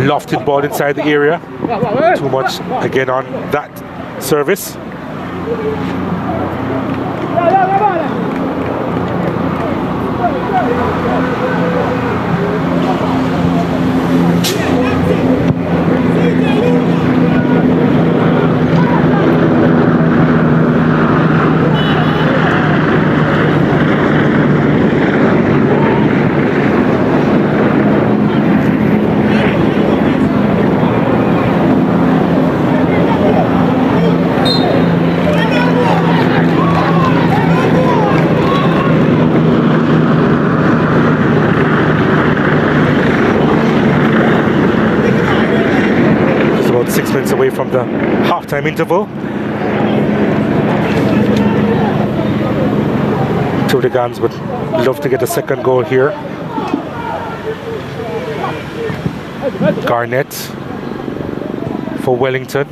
Lofted ball inside the area. Too much again on that service. Away from the half-time interval. Two of the Gans would love to get a second goal here. Garnett for Wellington.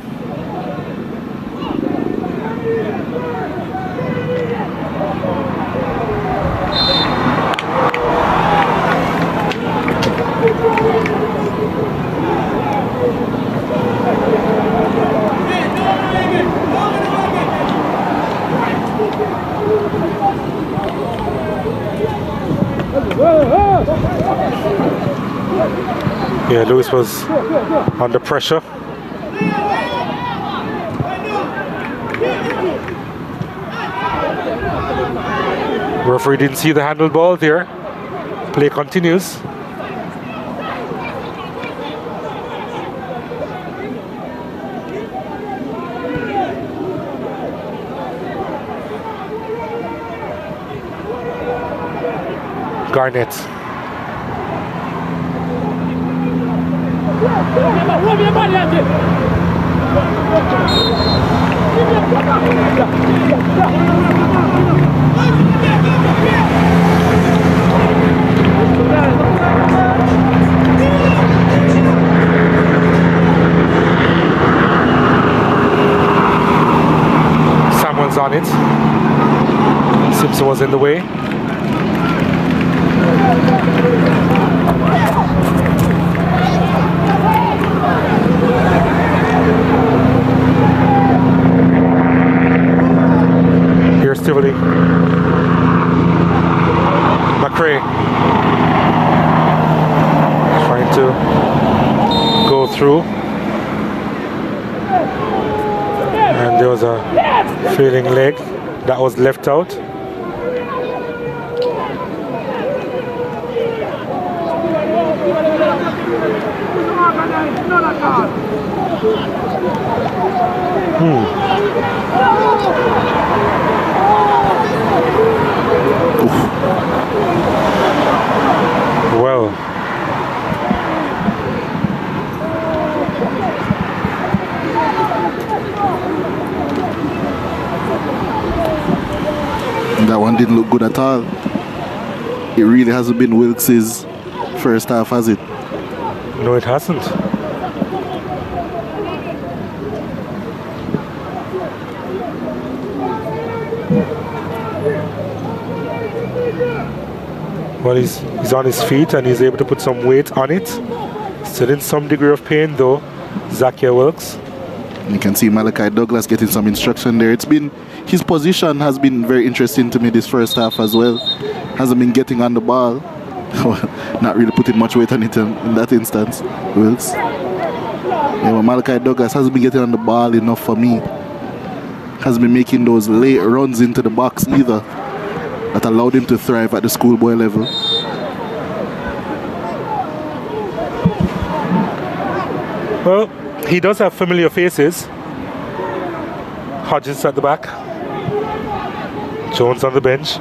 Yeah, Lewis was under pressure. Referee didn't see the handled ball there. Play continues. Garnett. Samuel's on it. Simpson was in the way. Here's Tivoli. McRae trying to go through, and there was a trailing leg that was left out. Well, that one didn't look good at all. It really hasn't been Wilkes' first half, has it? no, it hasn't. Well, he's on his feet and he's able to put some weight on it. Still in some degree of pain though, Zakia Wilkes. You can see Malachi Douglas getting some instruction there. His position has been very interesting to me this first half as well. Hasn't been getting on the ball. Not really putting much weight on it in that instance, Wilkes. Yeah, but Malachi Douglas hasn't been getting on the ball enough for me. Hasn't been making those late runs into the box either that allowed him to thrive at the schoolboy level. Well, he does have familiar faces. Hodges at the back. Jones on the bench.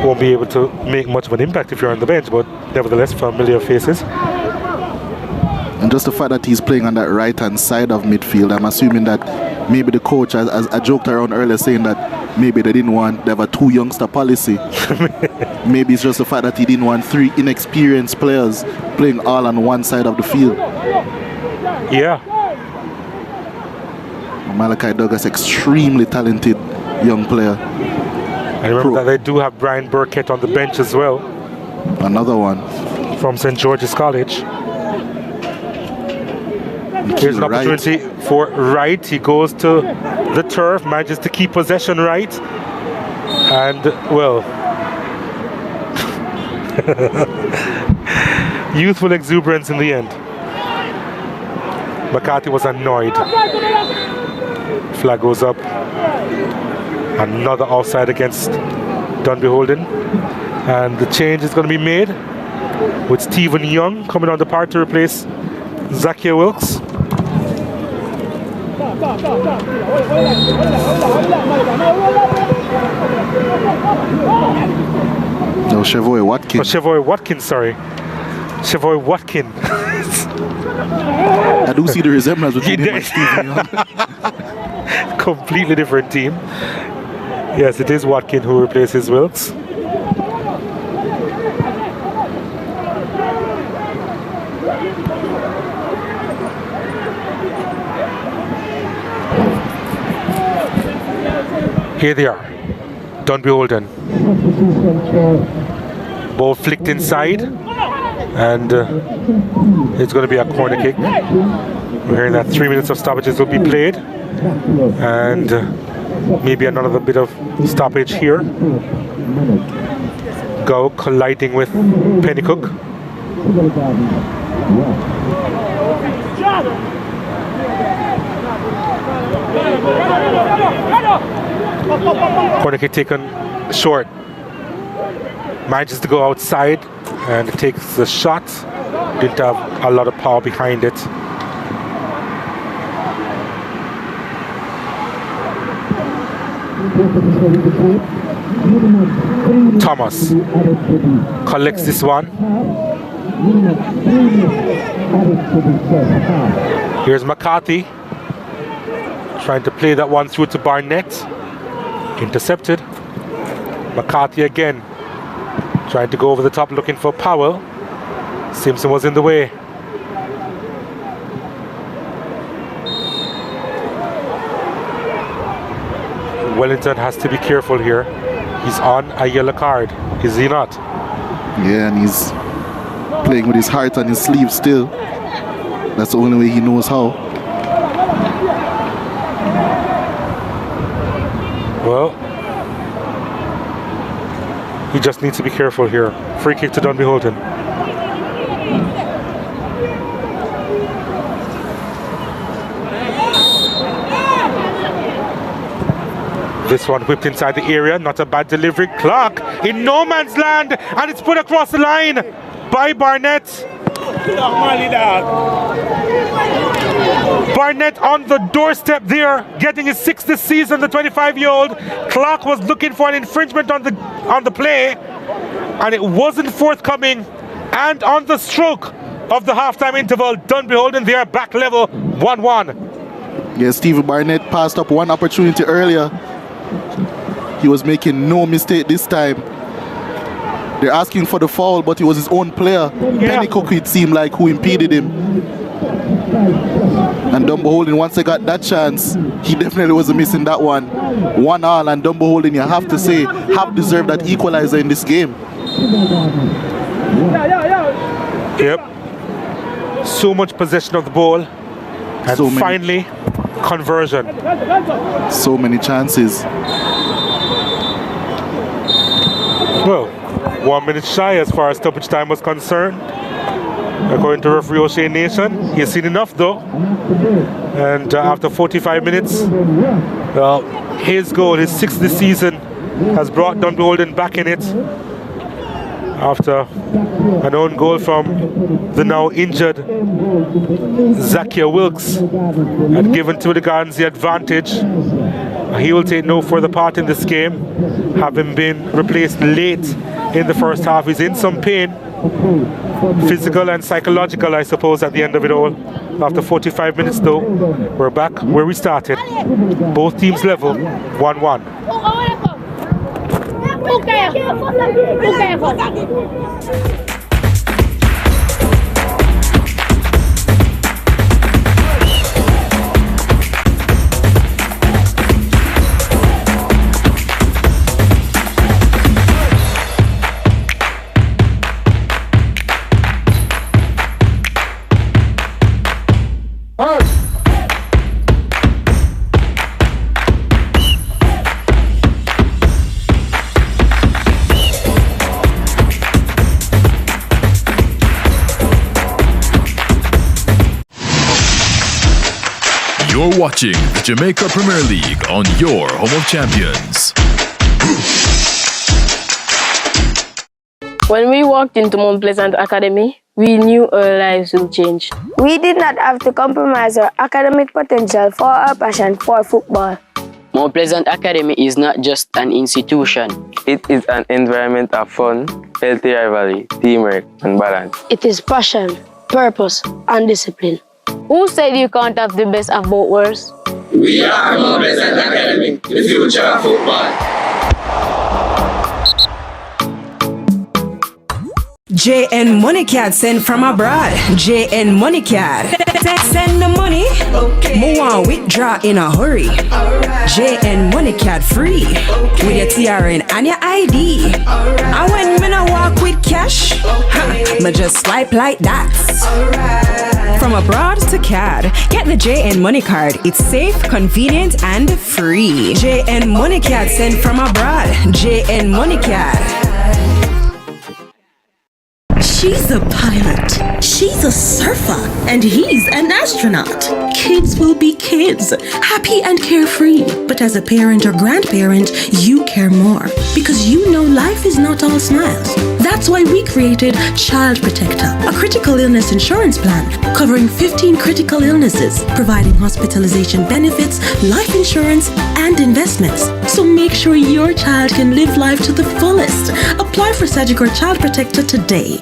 Won't be able to make much of an impact if you're on the bench, but nevertheless familiar faces. And just the fact that he's playing on that right-hand side of midfield, I'm assuming that maybe the coach, as I joked around earlier, saying that maybe they have a two youngster policy. Maybe it's just the fact that he didn't want three inexperienced players playing all on one side of the field. Yeah. Malachi Douglas, extremely talented young player. I remember that they do have Brian Burkett on the bench as well. Another one. From St. George's College. Here's an opportunity for Wright. He goes to the turf, manages to keep possession right. And, well, youthful exuberance in the end. McCarthy was annoyed. Flag goes up. Another offside against Dunbeholden. And the change is going to be made with Stephen Young coming on the part to replace Zakia Wilkes. No, Chevoy Watkins. Oh, Chevoy Watkins, sorry. Chevoy Watkins. I do see the resemblance between him and Stephen Young. Completely different team. Yes, it is Watkins who replaces Wilkes. Here they are, Dunbeholden. Ball flicked inside, and it's going to be a corner kick. We're hearing that 3 minutes of stoppages will be played, and maybe another bit of stoppage here. Go colliding with Pennycook. Corner kick taken short. Manages to go outside and takes the shot. Didn't have a lot of power behind it. Thomas collects this one. Here's McCarthy trying to play that one through to Barnett. Intercepted. McCarthy again trying to go over the top looking for Powell. Simpson was in the way. Wellington has to be careful here. He's on a yellow card, is he not? Yeah, and he's playing with his heart on his sleeve still. That's the only way he knows how. Well, he just needs to be careful here. Free kick to Dunbeholden. This one whipped inside the area, not a bad delivery. Clark in no man's land, and it's put across the line by Barnett. Barnett on the doorstep there, getting his 6th this season, the 25-year-old. Clark was looking for an infringement on the play, and it wasn't forthcoming. And on the stroke of the halftime interval, Dunbeholden there back level 1-1. Yeah, Steve Barnett passed up one opportunity earlier. He was making no mistake this time. They're asking for the foul, but it was his own player. Yeah. Pennycook, it seemed like, who impeded him. And Dunbeholden, once they got that chance, he definitely wasn't missing that one. 1-1, and Dunbeholden, you have to say, have deserved that equalizer in this game. Yep. So much possession of the ball, and so finally, conversion. So many chances. Well, 1 minute shy as far as stoppage time was concerned. According to referee O'Shea Nation, he's seen enough though. And after 45 minutes, well, his goal, his 6th this season, has brought Dunbeholden back in it. After an own goal from the now injured Zakia Wilkes had given to the Gardens the advantage. He will take no further part in this game, having been replaced late in the first half. He's in some pain, physical and psychological, I suppose, at the end of it all. After 45 minutes though, we're back where we started. Both teams level, 1-1. You're watching the Jamaica Premier League on your home of champions. When we walked into Mount Pleasant Academy, we knew our lives will change. We did not have to compromise our academic potential for our passion for football. Mount Pleasant Academy is not just an institution. It is an environment of fun, healthy rivalry, teamwork, and balance. It is passion, purpose, and discipline. Who said you can't have the best of both worlds? We are Mount Pleasant Academy, the future of football. JN Money Card send from abroad. JN Money Card. Send the money. Okay. Mo want withdraw in a hurry. Right. JN Money Card free. Okay. With your TRN and your ID. Right. And when me no walk with cash, me just swipe like that. Right. From abroad to CAD, get the JN Money Card. It's safe, convenient, and free. JN Money Card sent from abroad. JN Money Card. She's a pilot, she's a surfer, and he's an astronaut. Kids will be kids, happy and carefree. But as a parent or grandparent, you care more because you know life is not all smiles. That's why we created Child Protector, a critical illness insurance plan covering 15 critical illnesses, providing hospitalization benefits, life insurance, and investments. So make sure your child can live life to the fullest. Apply for Sagicor Child Protector today.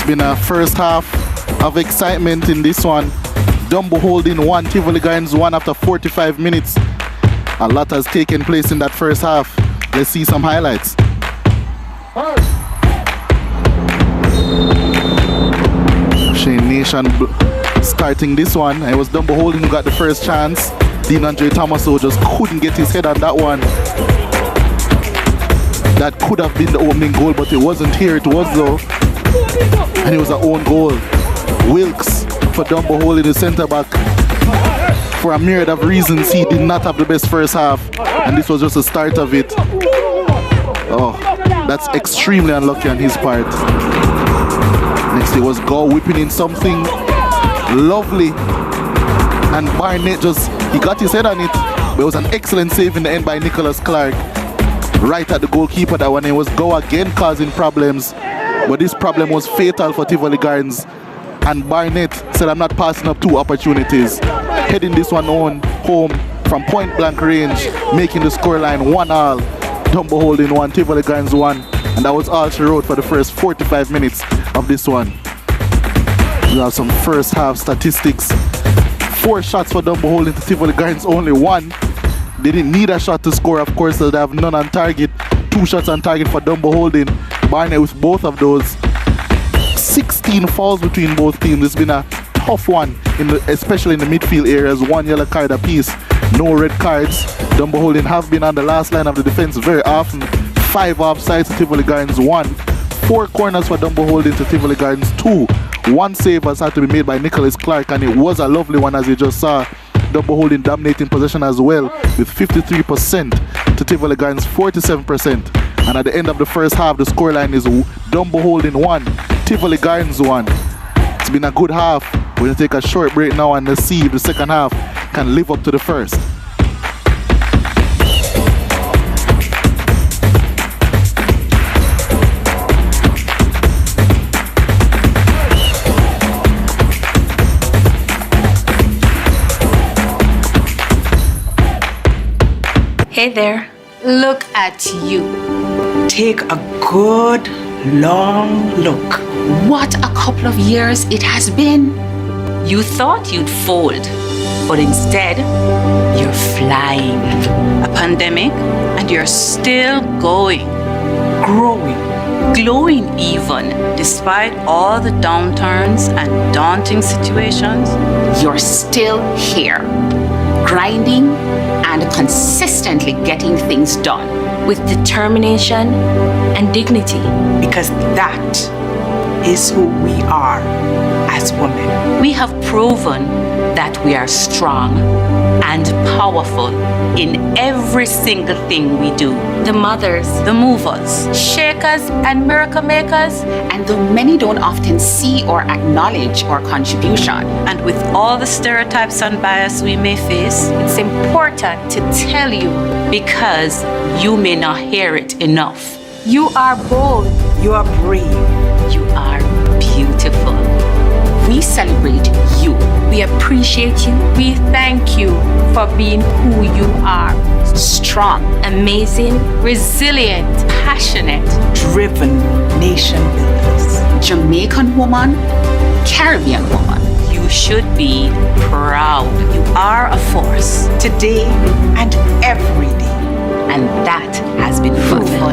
Been a first half of excitement in this one. Dunbeholden 1, Tivoli Gardens 1 after 45 minutes. A lot has taken place in that first half. Let's see some highlights. Shane Nation starting this one. It was Dunbeholden who got the first chance. Dean Andre Thomaso just couldn't get his head on that one. That could have been the opening goal, but it wasn't here. It was though. And it was our own goal. Wilkes for Dunbeholden, the centre back. For a myriad of reasons, he did not have the best first half. And this was just the start of it. Oh, that's extremely unlucky on his part. Next it was Gaw whipping in something lovely. And Barnett he got his head on it. But it was an excellent save in the end by Nicholas Clark. Right at the goalkeeper that one. It was Gaw again causing problems. But this problem was fatal for Tivoli Gardens. And Barnett said, I'm not passing up two opportunities. Heading this one home from point blank range, making the scoreline 1-1. Dunbeholden 1, Tivoli Gardens 1. And that was all she wrote for the first 45 minutes of this one. We have some first half statistics. 4 shots for Dunbeholden to Tivoli Gardens, only 1. They didn't need a shot to score, of course, so they have none on target. 2 shots on target for Dunbeholden. Barnett with both of those. 16 fouls between both teams. It's been a tough one, especially in the midfield areas. 1 yellow card apiece, no red cards. Dunbeholden have been on the last line of the defense very often. 5 offsides to Tivoli Gardens 1. 4 corners for Dunbeholden to Tivoli Gardens 2. 1 save has had to be made by Nicholas Clark, and it was a lovely one, as you just saw. Dunbeholden dominating possession as well with 53% to Tivoli Gardens 47%. And at the end of the first half, the scoreline is Dunbeholden 1, Tivoli Gardens 1. It's been a good half. We're going to take a short break now and let's see if the second half can live up to the first. Hey there, look at you. Take a good, long look. What a couple of years it has been. You thought you'd fold, but instead, you're flying. A pandemic, and you're still going, growing, glowing even. Despite all the downturns and daunting situations, you're still here. Grinding and consistently getting things done with determination and dignity, because that is who we are as women. We have proven that we are strong and powerful in every single thing we do. The mothers, the movers, shakers and miracle makers, and though many don't often see or acknowledge our contribution, and with all the stereotypes and bias we may face, it's important to tell you because you may not hear it enough. You are bold, you are brave, you are beautiful. We celebrate you. We We appreciate you. We thank you for being who you are. Strong, amazing, resilient, passionate, driven nation builders. Jamaican woman, Caribbean woman. You should be proud. You are a force today and every day. And that has been fruitful.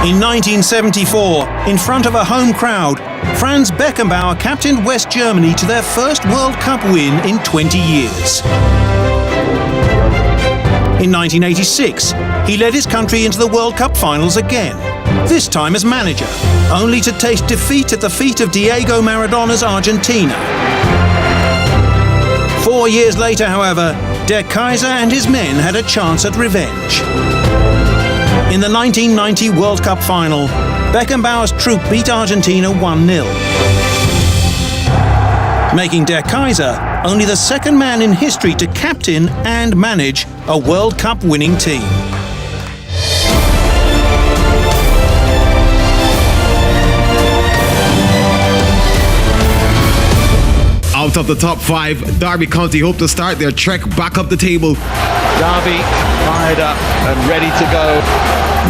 In 1974, in front of a home crowd, Franz Beckenbauer captained West Germany to their first World Cup win in 20 years. In 1986, he led his country into the World Cup finals again, this time as manager, only to taste defeat at the feet of Diego Maradona's Argentina. 4 years later, however, Der Kaiser and his men had a chance at revenge. In the 1990 World Cup final, Beckenbauer's troop beat Argentina 1-0, making Der Kaiser only the second man in history to captain and manage a World Cup winning team. Out of the top five, Derby County hope to start their trek back up the table. Derby fired up and ready to go.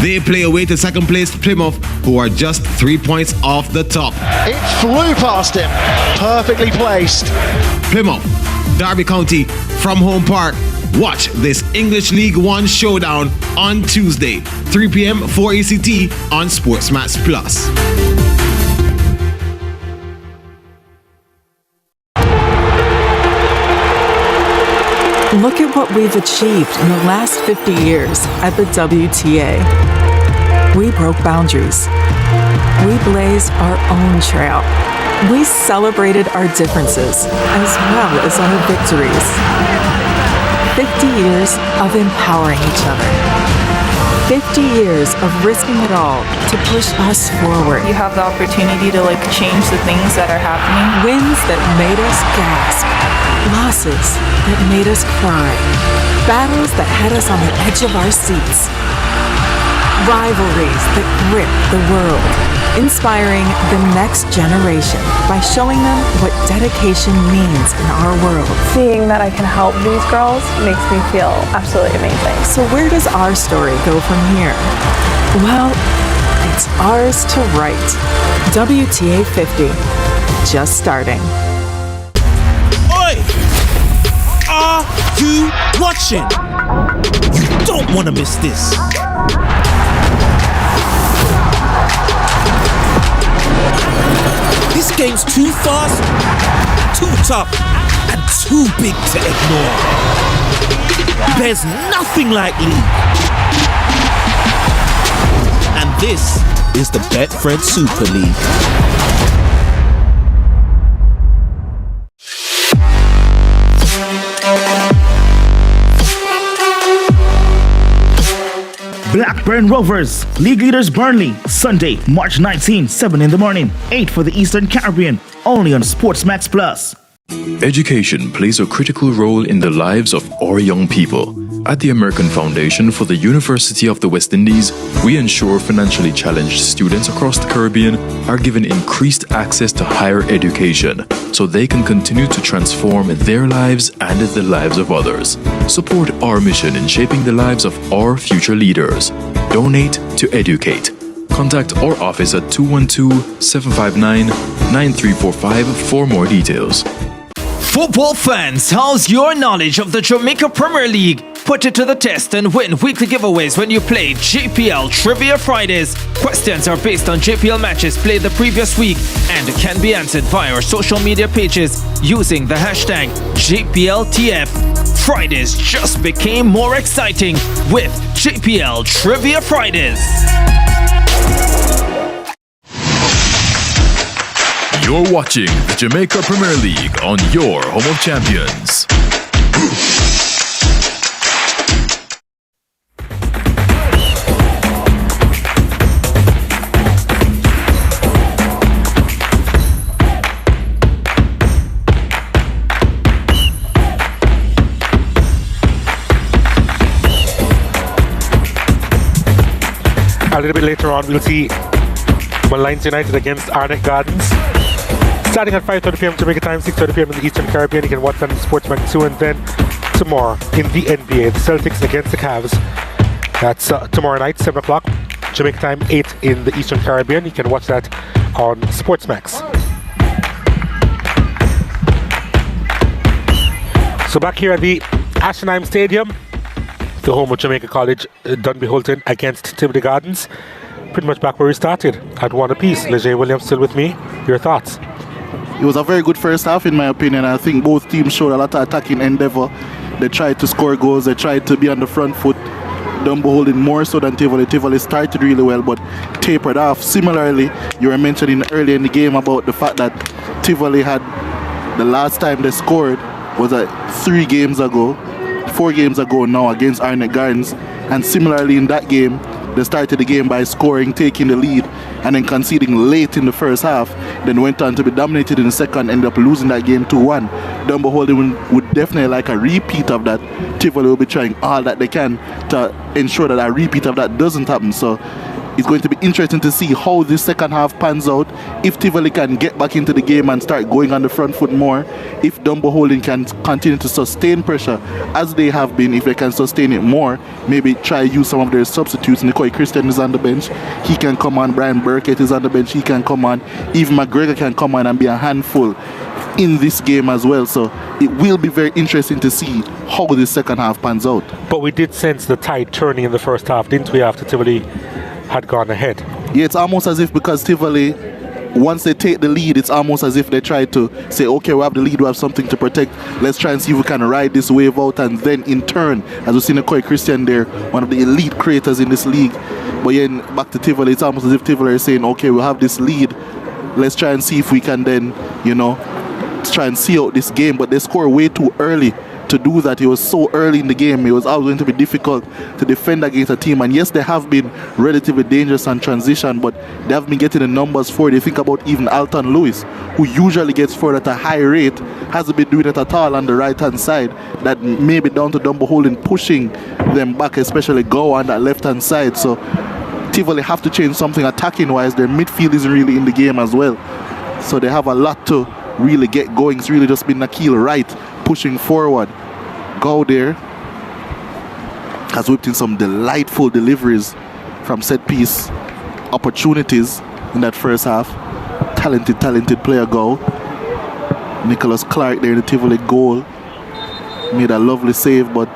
They play away to second place Plymouth, who are just 3 points off the top. It flew past him, perfectly placed. Plymouth, Derby County from Home Park. Watch this English League One showdown on Tuesday, 3 p.m. 4 ECT on SportsMax Plus. Look at what we've achieved in the last 50 years at the WTA. We broke boundaries. We blazed our own trail. We celebrated our differences as well as our victories. 50 years of empowering each other. 50 years of risking it all to push us forward. You have the opportunity to change the things that are happening. Wins that made us gasp. Losses that made us cry. Battles that had us on the edge of our seats. Rivalries that grip the world. Inspiring the next generation by showing them what dedication means in our world. Seeing that I can help these girls makes me feel absolutely amazing. So where does our story go from here? Well, it's ours to write. WTA 50. Just starting. Are you watching? You don't want to miss this. This game's too fast, too tough, and too big to ignore. There's nothing like League. And this is the Betfred Super League. Blackburn Rovers, league leaders Burnley, Sunday, March 19, 7 in the morning, 8 for the Eastern Caribbean, only on SportsMax Plus. Education plays a critical role in the lives of our young people. At the American Foundation for the University of the West Indies, we ensure financially challenged students across the Caribbean are given increased access to higher education. so they can continue to transform their lives and the lives of others. Support our mission in shaping the lives of our future leaders. Donate to educate. Contact our office at 212-759-9345 for more details. Football fans, how's your knowledge of the Jamaica Premier League? Put it to the test and win weekly giveaways when you play JPL Trivia Fridays. Questions are based on JPL matches played the previous week and can be answered via our social media pages using the hashtag JPLTF. Fridays just became more exciting with JPL Trivia Fridays. You're watching the Jamaica Premier League on your home of champions. A little bit later on, we'll see Lions United against Arnett Gardens. Starting at 5:30 p.m. Jamaica time, 6:30 p.m. in the Eastern Caribbean. You can watch that on SportsMax 2, and then tomorrow in the NBA, the Celtics against the Cavs. That's tomorrow night, 7 o'clock, Jamaica time, 8 in the Eastern Caribbean. You can watch that on SportsMax. So back here at the Ashenheim Stadium, the home of Jamaica College, Dunbeholden against Tivoli Gardens. Pretty much back where we started, at 1 apiece. Leger Williams still with me. Your thoughts? It was a very good first half in my opinion. I think both teams showed a lot of attacking endeavour. They tried to score goals, they tried to be on the front foot. Dunbeholden more so than Tivoli. Tivoli started really well but tapered off. Similarly, you were mentioning earlier in the game about the fact that Tivoli had, the last time they scored was 4 games ago now against Arnett Gardens, and similarly in that game they started the game by scoring, taking the lead, and then conceding late in the first half, then went on to be dominated in the second, ended up losing that game 2-1. Dunbeholden would definitely like a repeat of that. Tivoli will be trying all that they can to ensure that a repeat of that doesn't happen. So it's going to be interesting to see how this second half pans out. If Tivoli can get back into the game and start going on the front foot more, if Dunbeholden can continue to sustain pressure as they have been, if they can sustain it more, maybe try use some of their substitutes. Nicoy Christian is on the bench, he can come on. Brian Burkett is on the bench, he can come on. Even McGregor can come on and be a handful in this game as well. So it will be very interesting to see how this second half pans out. But we did sense the tide turning in the first half, didn't we, after Tivoli had gone ahead? Yeah, it's almost as if because Tivoli, once they take the lead, it's almost as if they try to say, okay, we have the lead, we have something to protect, let's try and see if we can ride this wave out, and then in turn, as we've seen Nicoy Christian there, one of the elite creators in this league. But yeah, back to Tivoli, it's almost as if Tivoli is saying, okay, we have this lead, let's try and see if we can then, try and see out this game. But they score way too early to do that. It was so early in the game, it was always going to be difficult to defend against a team. And yes, they have been relatively dangerous on transition, but they have been getting the numbers for it. You think about even Alton Lewis, who usually gets forward at a high rate, hasn't been doing it at all on the right hand side. That may be down to Dunbeholden pushing them back, especially Go on that left hand side. So Tivoli have to change something attacking wise. Their midfield isn't really in the game as well, so they have a lot to really get going. It's really just been Nakil Wright pushing forward. Go there has whipped in some delightful deliveries from set piece opportunities in that first half. Talented player Go. Nicholas Clark there in the Tivoli goal made a lovely save, but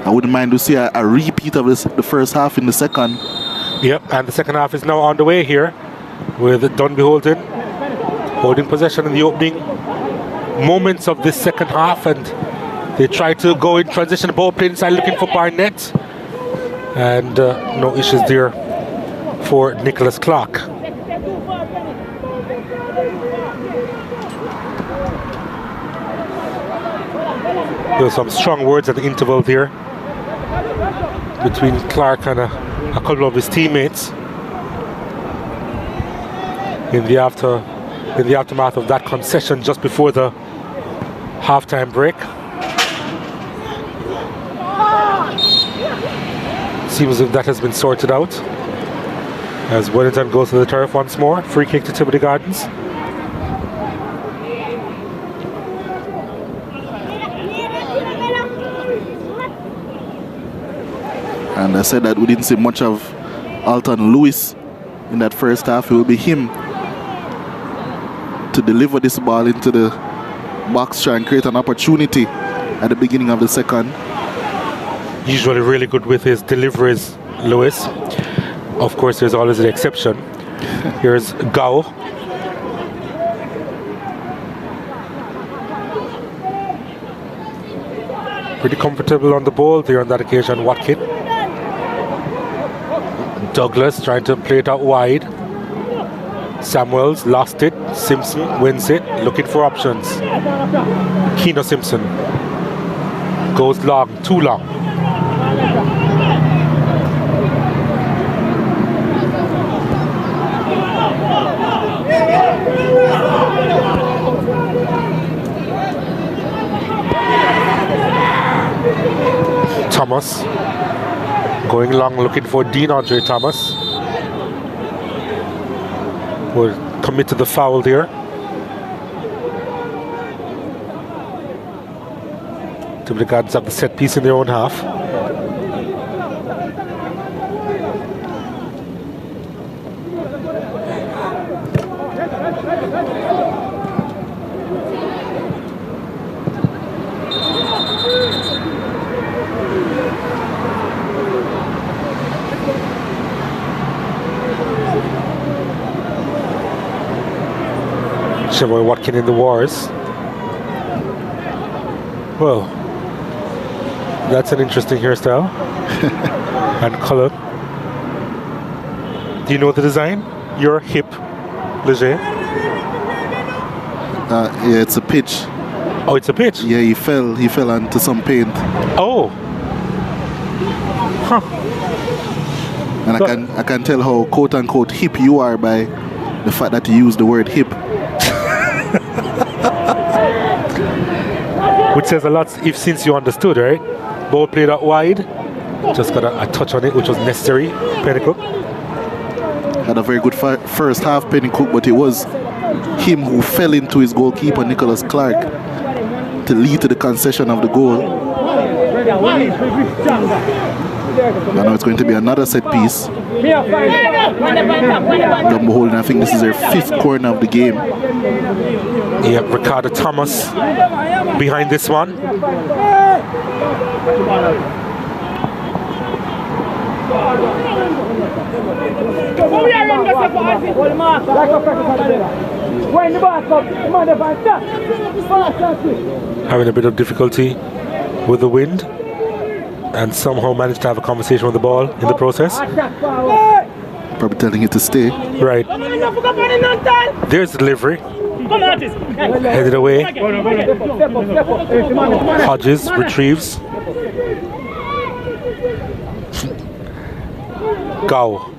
I wouldn't mind to see a repeat of the first half in the second. Yep, and the second half is now on the way here with Dunbeholden holding possession in the opening moments of this second half, and they try to go in transition, ball playing inside looking for Barnett, and no issues there for Nicholas Clark. There were some strong words at the interval there between Clark and a couple of his teammates in the aftermath of that concession just before the halftime break. Seems as if that has been sorted out as Wellington goes to the turf once more. Free kick to Tivoli Gardens. And I said that we didn't see much of Alton Lewis in that first half. It will be him to deliver this ball into the box, try and create an opportunity at the beginning of the second. Usually really good with his deliveries, Lewis. Of course, there's always an exception. Here's Gao. Pretty comfortable on the ball there on that occasion, Watkin. Douglas trying to play it out wide. Samuels lost it. Simpson wins it, looking for options. Keno Simpson goes long, too long. Thomas going long, looking for Dean Andre Thomas. Will commit to the foul there. Tivoli Gardens have the set piece in their own half. Chavoy Watkin in the wars. Well, that's an interesting hairstyle and color. Do you know the design? You're hip, Leger. Yeah, it's a pitch. Oh, it's a pitch? Yeah, he fell onto some paint. Oh. Huh. And I can tell how quote unquote hip you are by the fact that you use the word hip. Which says a lot if since you understood, right? Ball played out wide. Just got a touch on it, which was necessary. Pennycook had a very good first half, Pennycook, but it was him who fell into his goalkeeper, Nicholas Clark, to lead to the concession of the goal. And now it's going to be another set piece. Dunbeholden, I think this is their 5th corner of the game. Yep, Ricardo Thomas behind this one. Having a bit of difficulty with the wind, and somehow managed to have a conversation with the ball in the process. Probably telling it to stay. Right. There's the delivery. Headed away. Hodges retrieves. Gao.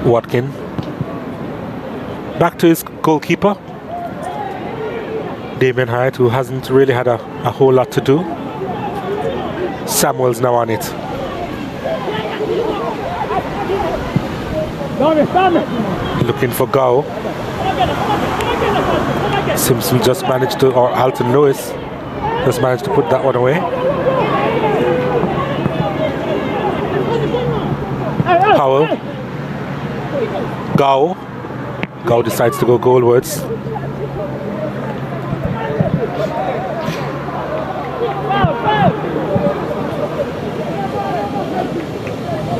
Watkin back to his goalkeeper, Damien Hyatt, who hasn't really had a whole lot to do. Samuel's now on it. Looking for Gao. Simpson just managed to, or Alton Lewis just managed to put that one away. Powell. Gao decides to go goalwards.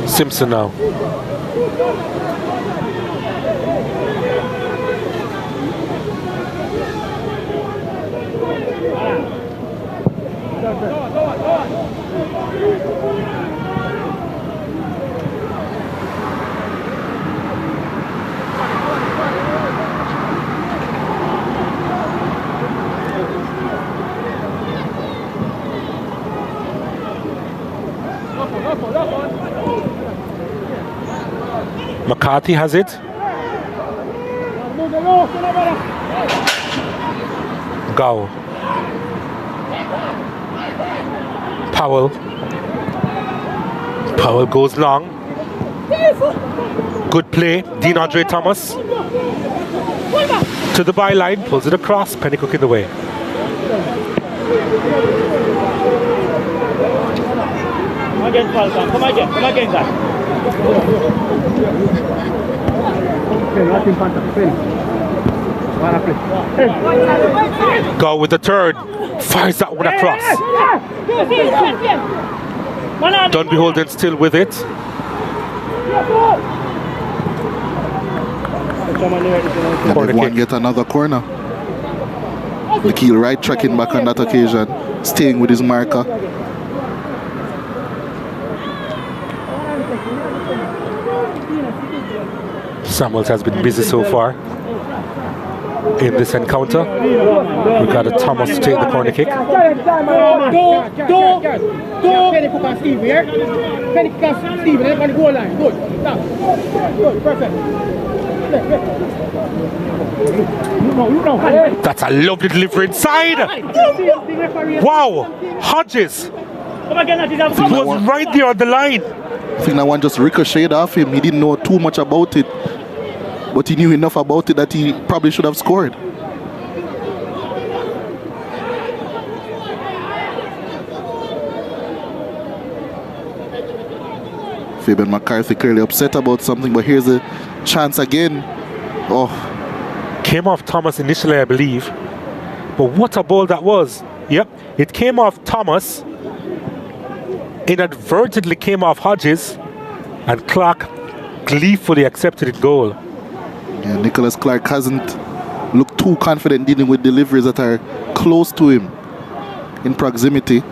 Simpson now. McCarthy has it. Gao. Powell. Powell goes long. Good play, DeAndre Thomas. To the byline, pulls it across, Pennycook in the way. Come again, Falcon. Come again, guys. Go with the third, fires that one across. Dunbeholden still with it. And they've won yet another corner. Nikhil right tracking back on that occasion, staying with his marker. Samuels has been busy so far in this encounter. We got a Thomas to take the corner kick. Pennycook and Steve here. Pennycook and Steve, they're on the goal line. Good. Good, perfect. That's a lovely delivery inside. Wow, Hodges. He was right there on the line. I think that one just ricocheted off him. He didn't know too much about it, but he knew enough about it that he probably should have scored. Fabian McCarthy clearly upset about something, but here's a chance again. Oh, came off Thomas initially, I believe, but what a ball that was. Yep, it came off Thomas, inadvertently came off Hodges, and Clark gleefully accepted it goal. Yeah, Nicholas Clark hasn't looked too confident dealing with deliveries that are close to him in proximity.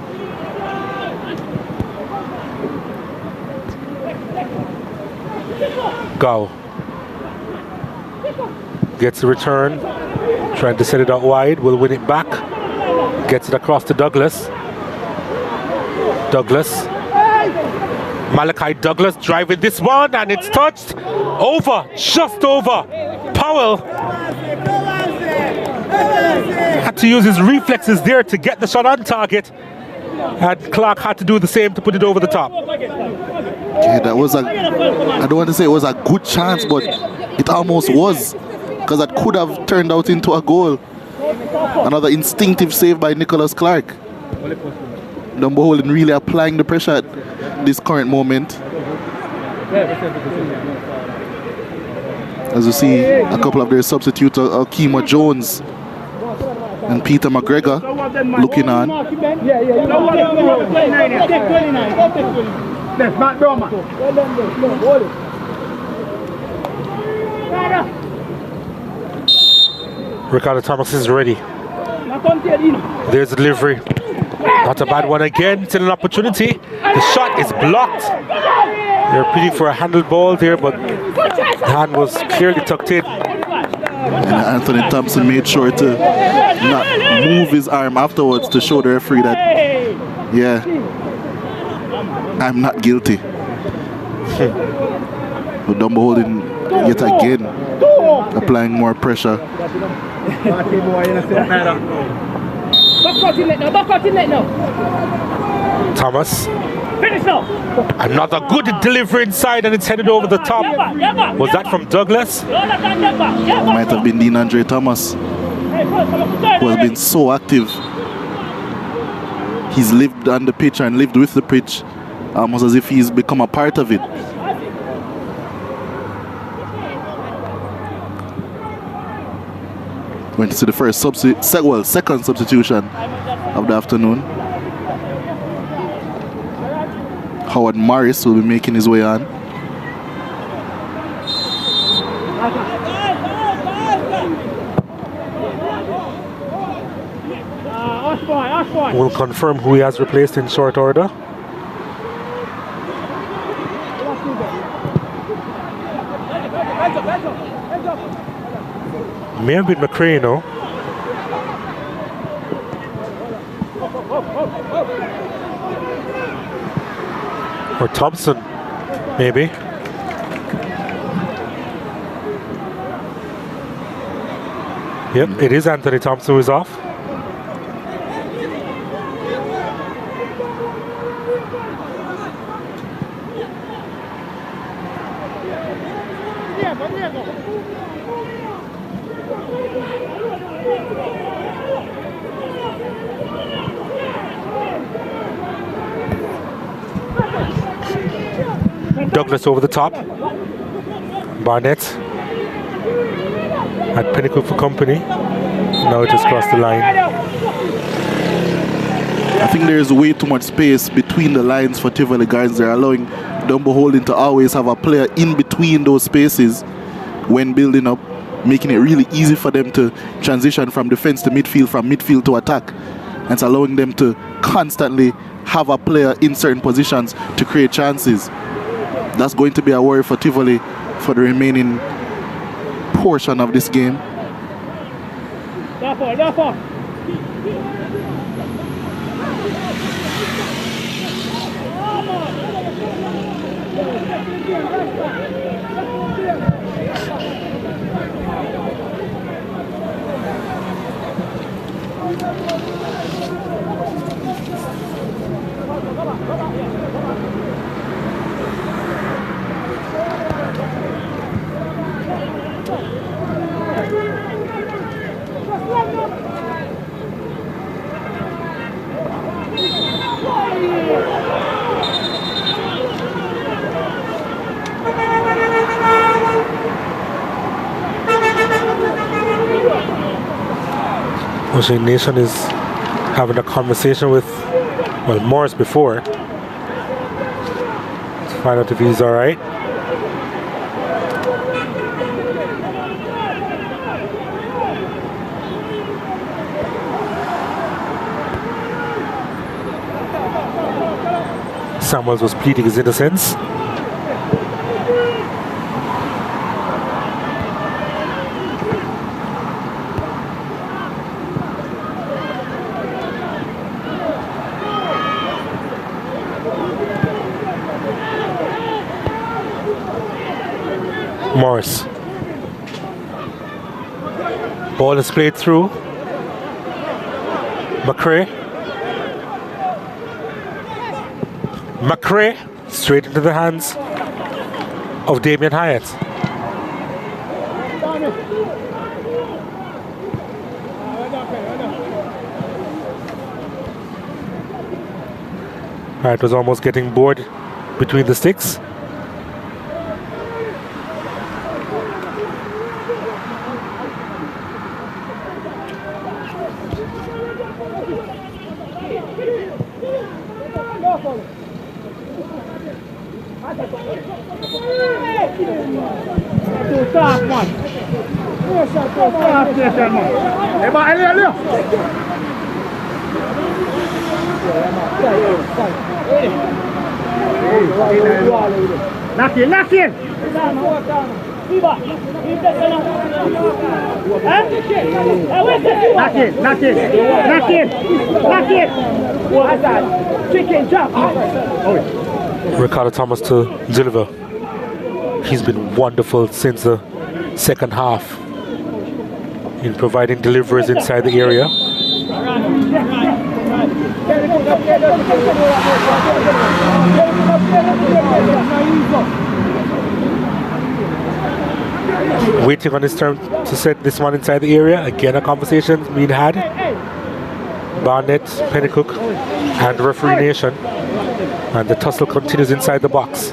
Go. Gets the return, trying to set it out wide, will win it back. Gets it across to Douglas. Malachi Douglas driving this one, and it's touched over, just over. Powell had to use his reflexes there to get the shot on target, and Clark had to do the same to put it over the top. Yeah, that was I don't want to say it was a good chance, but it almost was, because that could have turned out into a goal. Another instinctive save by Nicholas Clark. Dunbeholden really applying the pressure at this current moment. As you see, a couple of their substitutes, Akima Jones and Peter McGregor, looking on. Ricardo Thomas is ready. There's the delivery. Not a bad one again. Still an opportunity. The shot is blocked. They're pleading for a handled ball there, but the hand was clearly tucked in. And Anthony Thompson made sure to not move his arm afterwards to show the referee that, yeah, I'm not guilty. But Dunbeholden yet again applying more pressure. Thomas. Another good delivery inside, and it's headed over the top. Was that from Douglas? It might have been DeAndre Thomas, who has been so active. He's lived on the pitch and lived with the pitch, almost as if he's become a part of it. Going to see the first second substitution of the afternoon. Howard Morris will be making his way on. We'll confirm who he has replaced in short order. May have been McCray, no? Or Thompson, maybe. Yep, it is Anthony Thompson who is off. Douglas over the top. Barnett at Pennycook for company. Now it just crossed the line. I think there's way too much space between the lines for Tivoli guards. They're allowing Dunbeholden to always have a player in between those spaces when building up, making it really easy for them to transition from defense to midfield, from midfield to attack. And it's allowing them to constantly have a player in certain positions to create chances. That's going to be a worry for Tivoli for the remaining portion of this game. Ocean Nation is having a conversation with, well, Morris before to find out if he's all right. Samuels was pleading his innocence. Morris. Ball is played through. McRae straight into the hands of Damian Hyatt. Hyatt was almost getting bored between the sticks. Knock in. Knock in. Chicken chop. Ricardo Thomas to Gilliver. He's been wonderful since the second half in providing deliveries inside the area. Waiting on his turn to set this one inside the area. Again, a conversation being had. Barnett, Pennycook, and Referee Nation. And the tussle continues inside the box.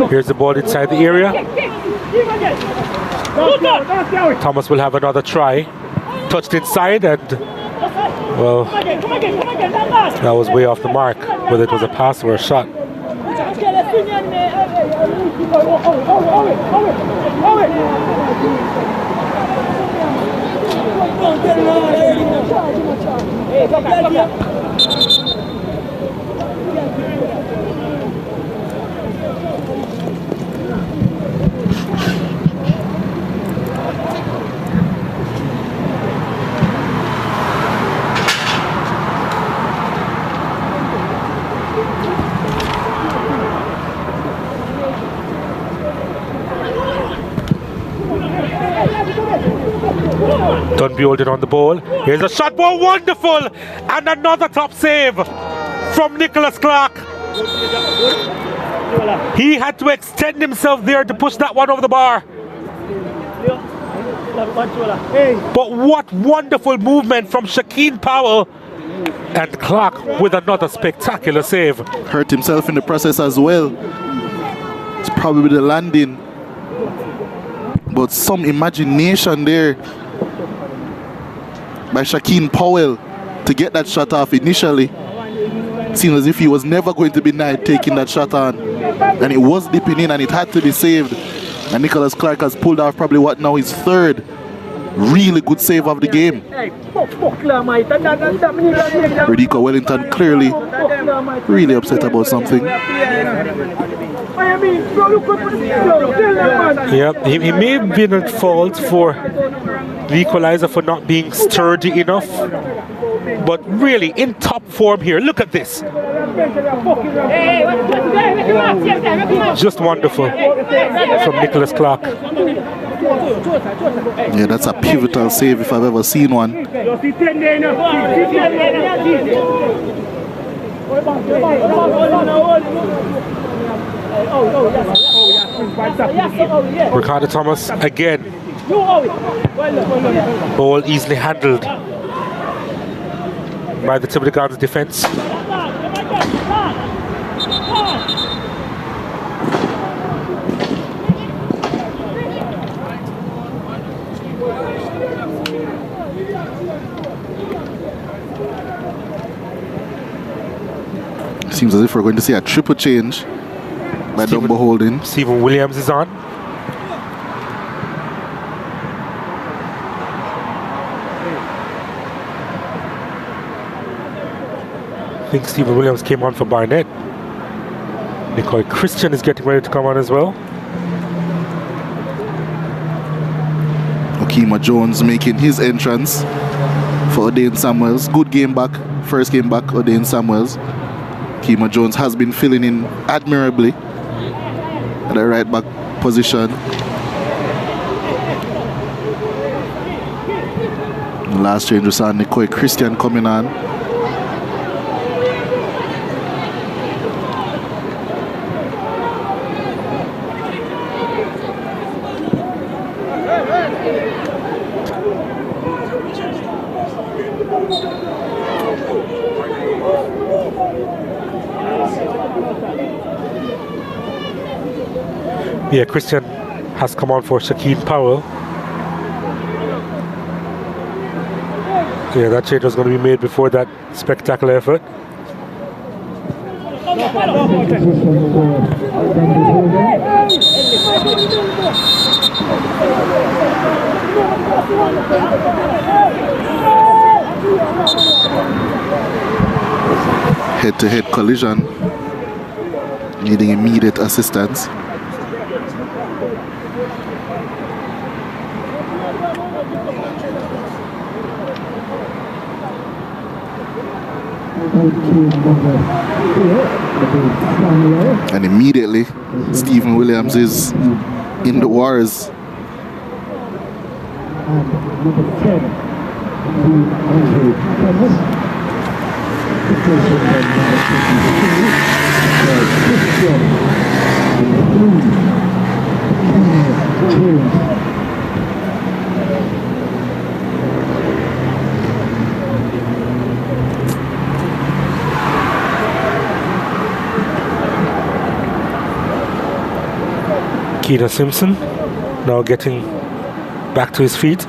Here's the ball inside the area. Thomas will have another try. Touched inside and, well, that was way off the mark, whether it was a pass or a shot. Dunbeholden on the ball. Here's a shot ball, wonderful! And another top save from Nicholas Clark. He had to extend himself there to push that one over the bar. But what wonderful movement from Shakeen Powell And Clark with another spectacular save. Hurt himself in the process as well. It's probably the landing. But some imagination there by Shaquem Powell to get that shot off initially. Seemed as if he was never going to be denied taking that shot on. And it was dipping in and it had to be saved. And Nicholas Clark has pulled off probably what now his third really good save of the game. Redico Wellington clearly really upset about something. Yeah, he may have been at fault for the equalizer for not being sturdy enough. But really in top form here. Look at this. Just wonderful from Nicholas Clark. Yeah, that's a pivotal save if I've ever seen one. Ricardo Thomas again. Ball easily handled by the Tivoli Gardens defense. Seems as if we're going to see a triple change by Dunbeholden. Stephen Williams is on. I think Stephen Williams came on for Barnett. Nicole Christian is getting ready to come on as well. Okima Jones making his entrance for Odain Samuels. Good game back. First game back, Odain Samuels. Okima Jones has been filling in admirably at the right back position. Last change we saw Nicole Christian coming on. Yeah, Christian has come on for Shaquem Powell. Yeah, that change was going to be made before that spectacular effort. Head-to-head collision, needing immediate assistance. And immediately, Stephen Williams is in the wars. Keita Simpson now getting back to his feet.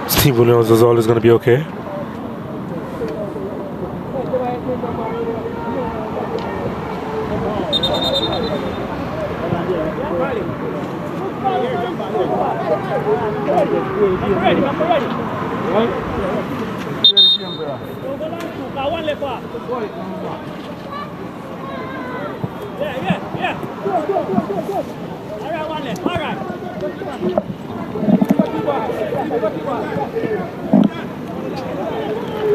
Steve Williams is always going to be okay.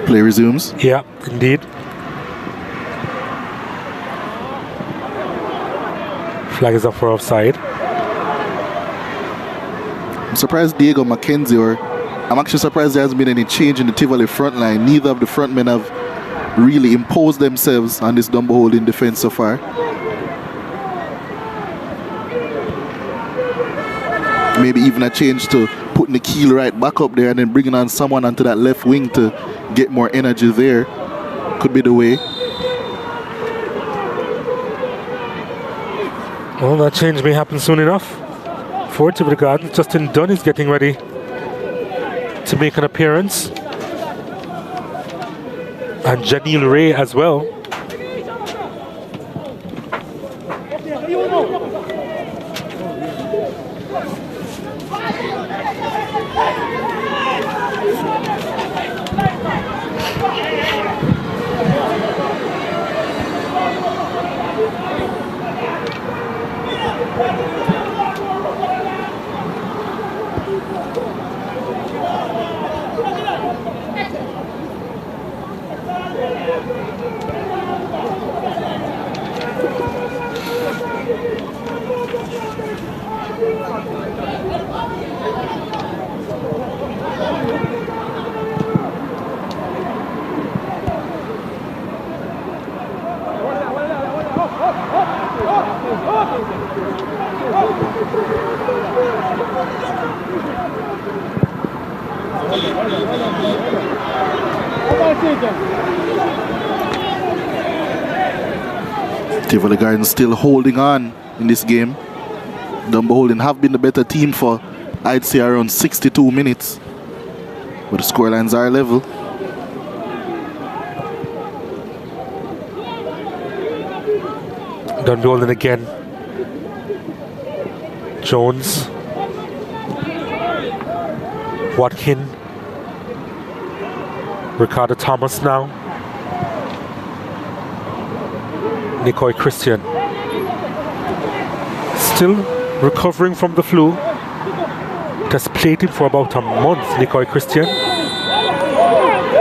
Play resumes. Yeah, indeed. Flag is up for offside. I'm surprised Diego McKenzie, or I'm actually surprised there hasn't been any change in the Tivoli front line. Neither of the front men have really imposed themselves on this Dunbeholden defense so far. Maybe even a change to putting the keel right back up there and then bringing on someone onto that left wing to get more energy there. Could be the way. Well, that change may happen soon enough. For Tivoli Gardens, Justin Dunn is getting ready to make an appearance. And Janelle Ray as well. Tivoli Gardens still holding on in this game. Dunbeholden have been the better team for, I'd say, around 62 minutes. But the scorelines are level. Dunbeholden again. Jones. Watkin. Ricardo Thomas now. Nicoy Christian. Still recovering from the flu. Just played him for about a month, Nicoy Christian.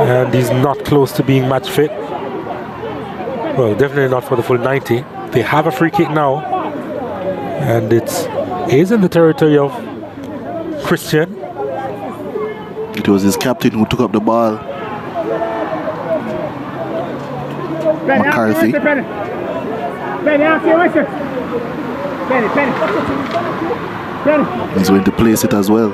And he's not close to being match fit. Well, definitely not for the full 90. They have a free kick now. And it is in the territory of Christian. It was his captain who took up the ball. McCarthy. He's going to place it as well.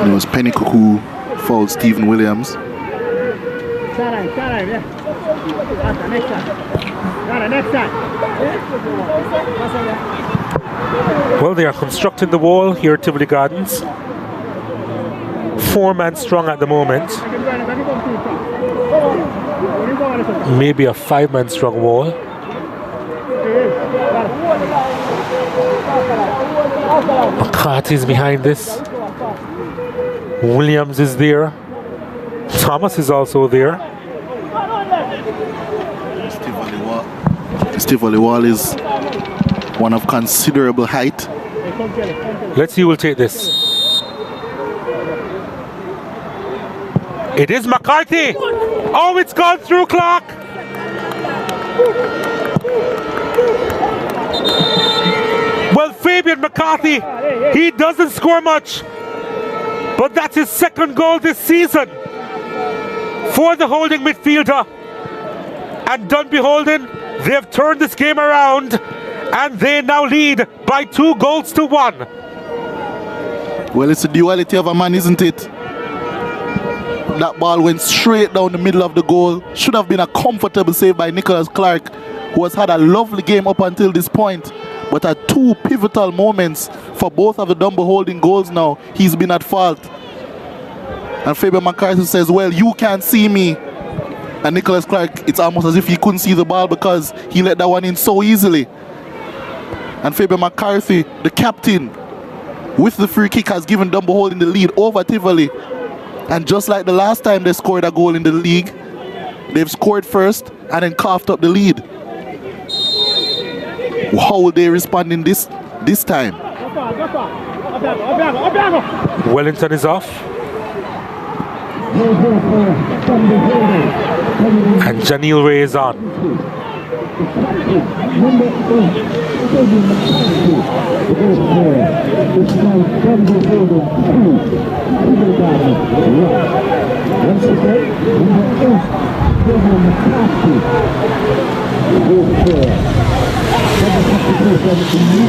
It was Pennycook who fouled Stephen Williams. Well, they are constructing the wall here at Tivoli Gardens. 4-man strong at the moment. Maybe a 5-man strong wall. McCarthy's behind this. Williams is there. Thomas is also there. Tivoli wall is one of considerable height. Let's see who will take this. It is McCarthy. Oh, it's gone through, Clark. Well, Fabian McCarthy, he doesn't score much, but that's his second goal this season for the holding midfielder. And Dunbeholden, they've turned this game around and they now lead by 2-1. Well, it's a duality of a man, isn't it? That ball went straight down the middle of the goal. Should have been a comfortable save by Nicholas Clark, who has had a lovely game up until this point. But at two pivotal moments for both of the Dunbeholden goals now, he's been at fault. And Fabian McCarthy says, well, you can't see me. And Nicholas Clark, it's almost as if he couldn't see the ball because he let that one in so easily. And Fabian McCarthy, the captain, with the free kick, has given Dunbeholden the lead over Tivoli. And just like the last time they scored a goal in the league, they've scored first and then coughed up the lead. How will they respond in this time? Wellington is off. And Janelle Ray is on.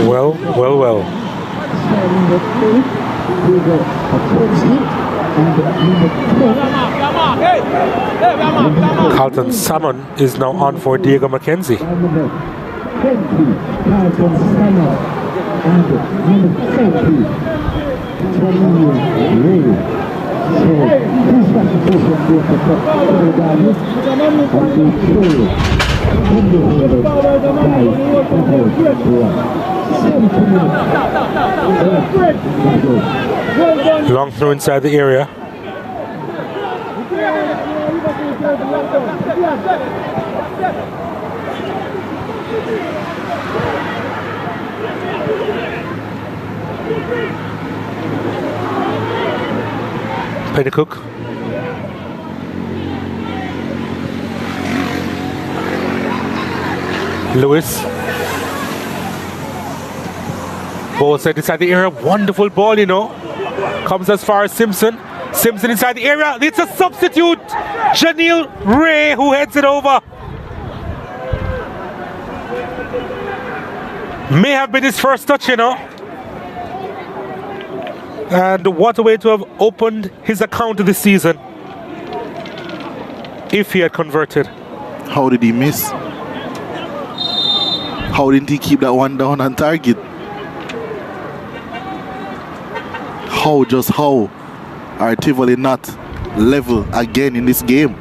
Well. Carlton Salmon is now on for Diego McKenzie. Long throw inside the area. Pennycook. Lewis. Ball set inside the area. Wonderful ball, you know. Comes as far as Simpson. Simpson inside the area. It's a substitute. Janelle Ray who heads it over. May have been his first touch, you know. And what a way to have opened his account this season. If he had converted. How did he miss? How didn't he keep that one down on target? How are Tivoli not level again in this game?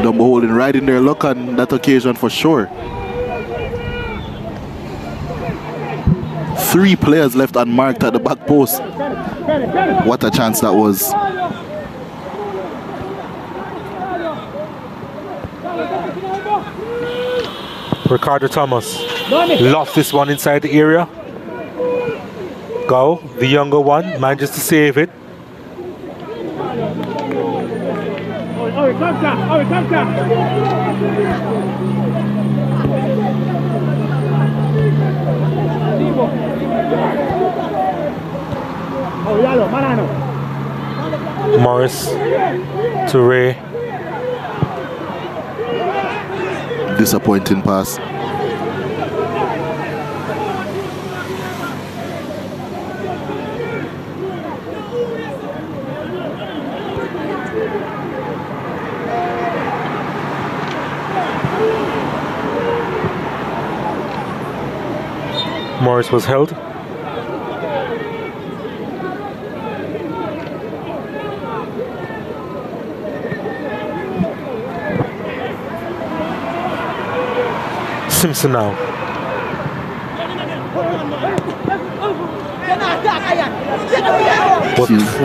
Dunbeholden riding their luck on that occasion for sure. 3 players left unmarked at the back post. What a chance that was. Ricardo Thomas lost this one inside the area. Go, the younger one, manages to save it. Morris to Ray. Disappointing pass. Morris was held. Simpson now.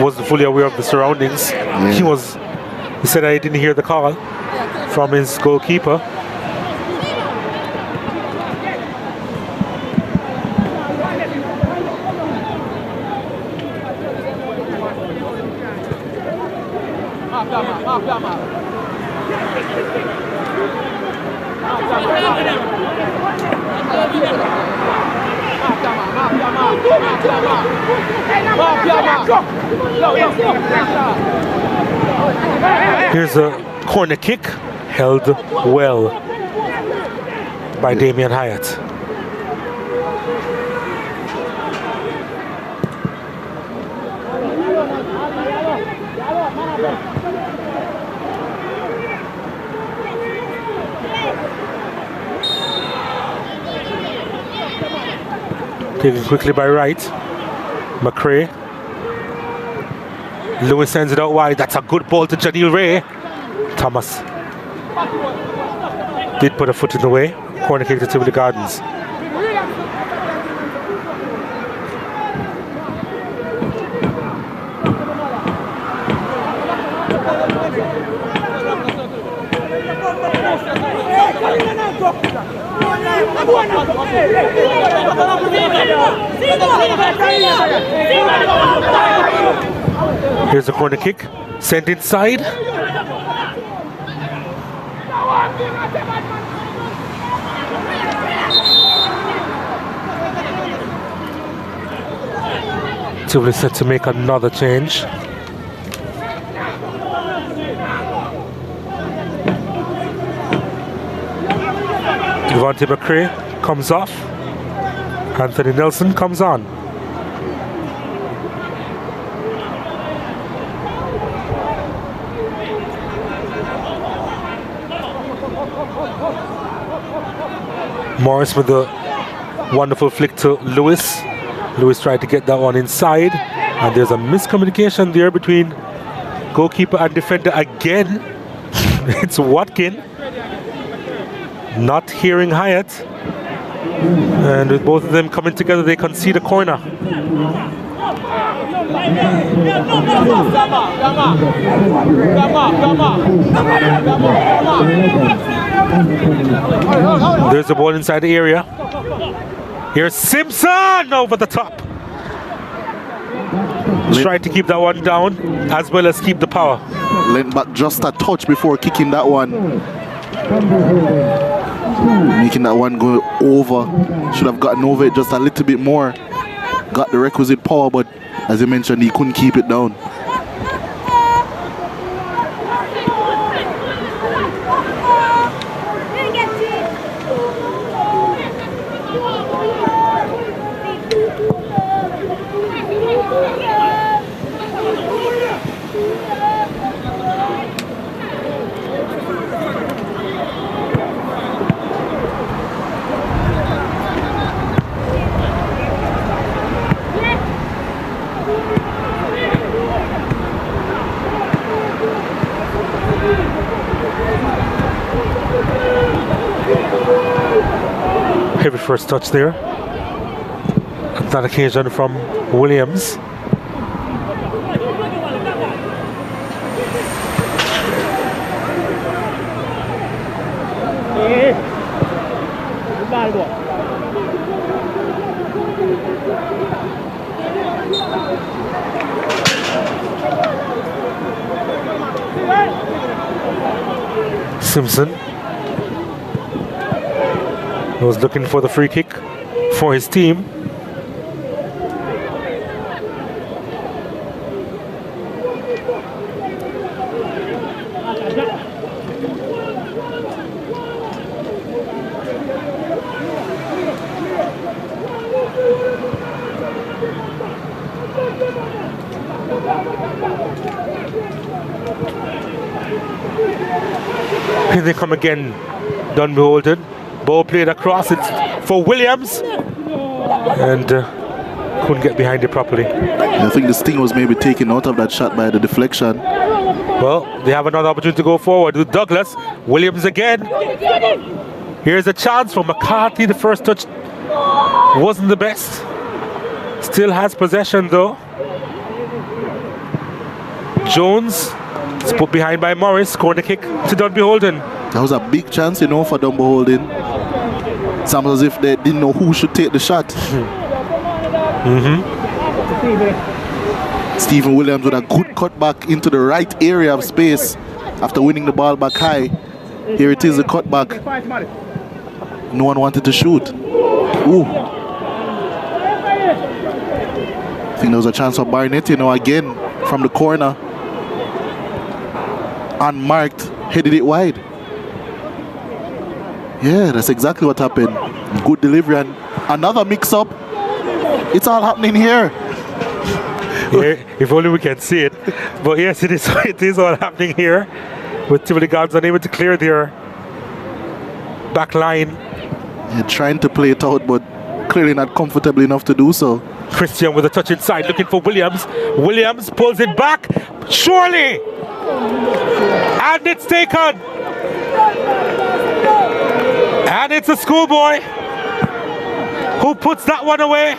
Wasn't fully aware of the surroundings. Yeah. He said I didn't hear the call from his goalkeeper. Here's a corner kick, held well by Damian Hyatt. Taken quickly by Wright. McCrae. Lewis sends it out wide. That's a good ball to Janelle Ray. Thomas did put a foot in the way. Corner kick to Tivoli Gardens. Here's a corner kick, sent inside. Tivoli set to make another change. Devontae McCray comes off. Anthony Nelson comes on. Morris with the wonderful flick to Lewis. Lewis tried to get that one inside, and there's a miscommunication there between goalkeeper and defender again. It's Watkin not hearing Hyatt, and with both of them coming together, they concede a corner. There's the ball inside the area. Here's Simpson over the top. Trying to keep that one down as well as keep the power. Lent back just a touch before kicking that one. Making that one go over. Should have gotten over it just a little bit more. Got the requisite power, but as you mentioned, he couldn't keep it down. Heavy first touch there. On that occasion from Williams. Simpson was looking for the free kick for his team. Here they come again, Dunbeholden. Ball played across, it's for Williams, and couldn't get behind it properly. I think the sting was maybe taken out of that shot by the deflection. Well, they have another opportunity to go forward with Douglas. Williams again. Here's a chance for McCarthy. The first touch wasn't the best. Still has possession though. Jones is put behind by Morris. Corner kick to Dunbeholden. That was a big chance, you know, for Dunbeholden. It's almost as if they didn't know who should take the shot. Stephen Williams with a good cutback into the right area of space after winning the ball back high. Here it is, the cutback. No one wanted to shoot. Ooh. I think there was a chance for Barnett, you know, again from the corner. Unmarked, headed it wide. Yeah, that's exactly what happened. Good delivery and another mix-up. It's all happening here. Yeah, if only we can see it. But yes, it is all happening here. With Tivoli Guards unable to clear their back line. Yeah, trying to play it out, but clearly not comfortable enough to do so. Christian with a touch inside, looking for Williams. Williams pulls it back. Surely! And it's taken. And it's a schoolboy who puts that one away.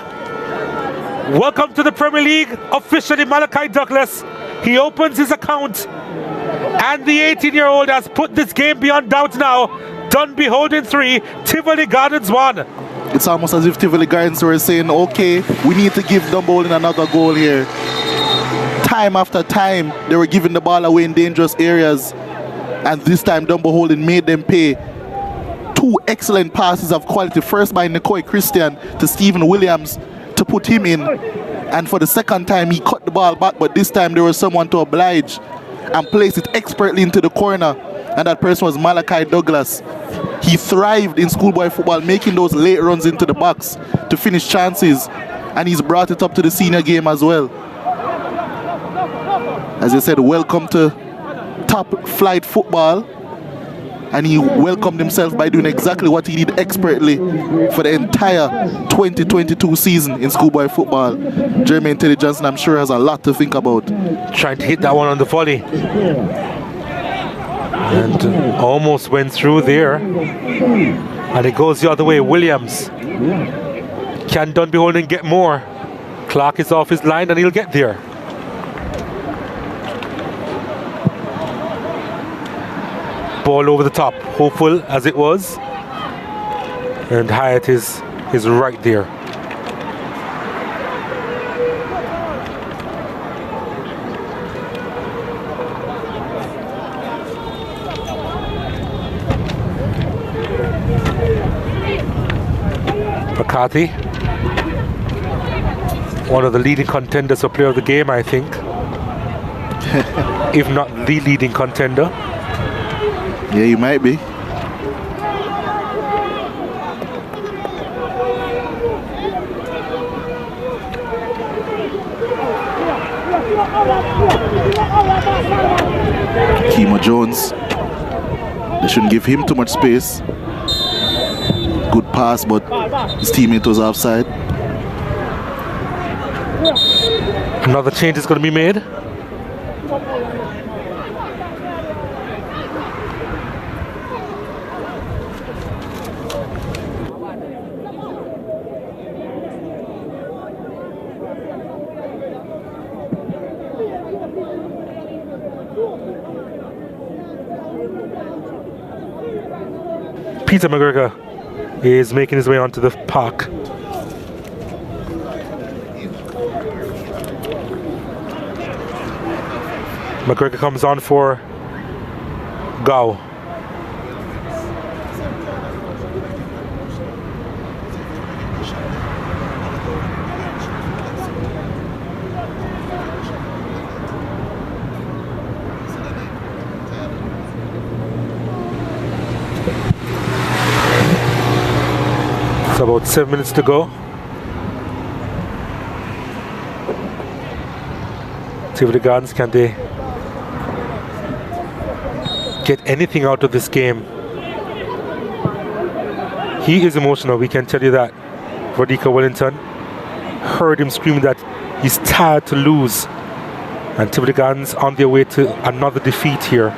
Welcome to the Premier League, officially Malachi Douglas. He opens his account, and the 18-year-old has put this game beyond doubt now. Dunbeholden 3, Tivoli Gardens 1. It's almost as if Tivoli Gardens were saying, okay, we need to give Dunbeholden another goal here. Time after time, they were giving the ball away in dangerous areas. And this time Dunbeholden made them pay. 2 excellent passes of quality. First by Nicoy Christian to Stephen Williams to put him in. And for the second time he cut the ball back, but this time there was someone to oblige and place it expertly into the corner. And that person was Malachi Douglas. He thrived in schoolboy football, making those late runs into the box to finish chances. And he's brought it up to the senior game as well. As I said, welcome to top flight football. And he welcomed himself by doing exactly what he did expertly for the entire 2022 season in schoolboy football. Jermaine Teddy Johnson, I'm sure, has a lot to think about. Trying to hit that one on the volley. And almost went through there. And it goes the other way. Williams. Can Dunbeholden get more? Clark is off his line and he'll get there. Ball over the top, hopeful as it was, and Hyatt is right there. McCarthy, one of the leading contenders for player of the game, I think, if not the leading contender. Yeah, you might be. Kimo Jones. They shouldn't give him too much space. Good pass, but his teammate was offside. Another change is going to be made. Peter McGregor is making his way onto the park. McGregor comes on for Gao. About 7 minutes to go. Tivoli Gardens, can they get anything out of this game? He is emotional, we can tell you that. Rodika Wellington heard him screaming that he's tired to lose. And Tivoli Gardens on their way to another defeat here.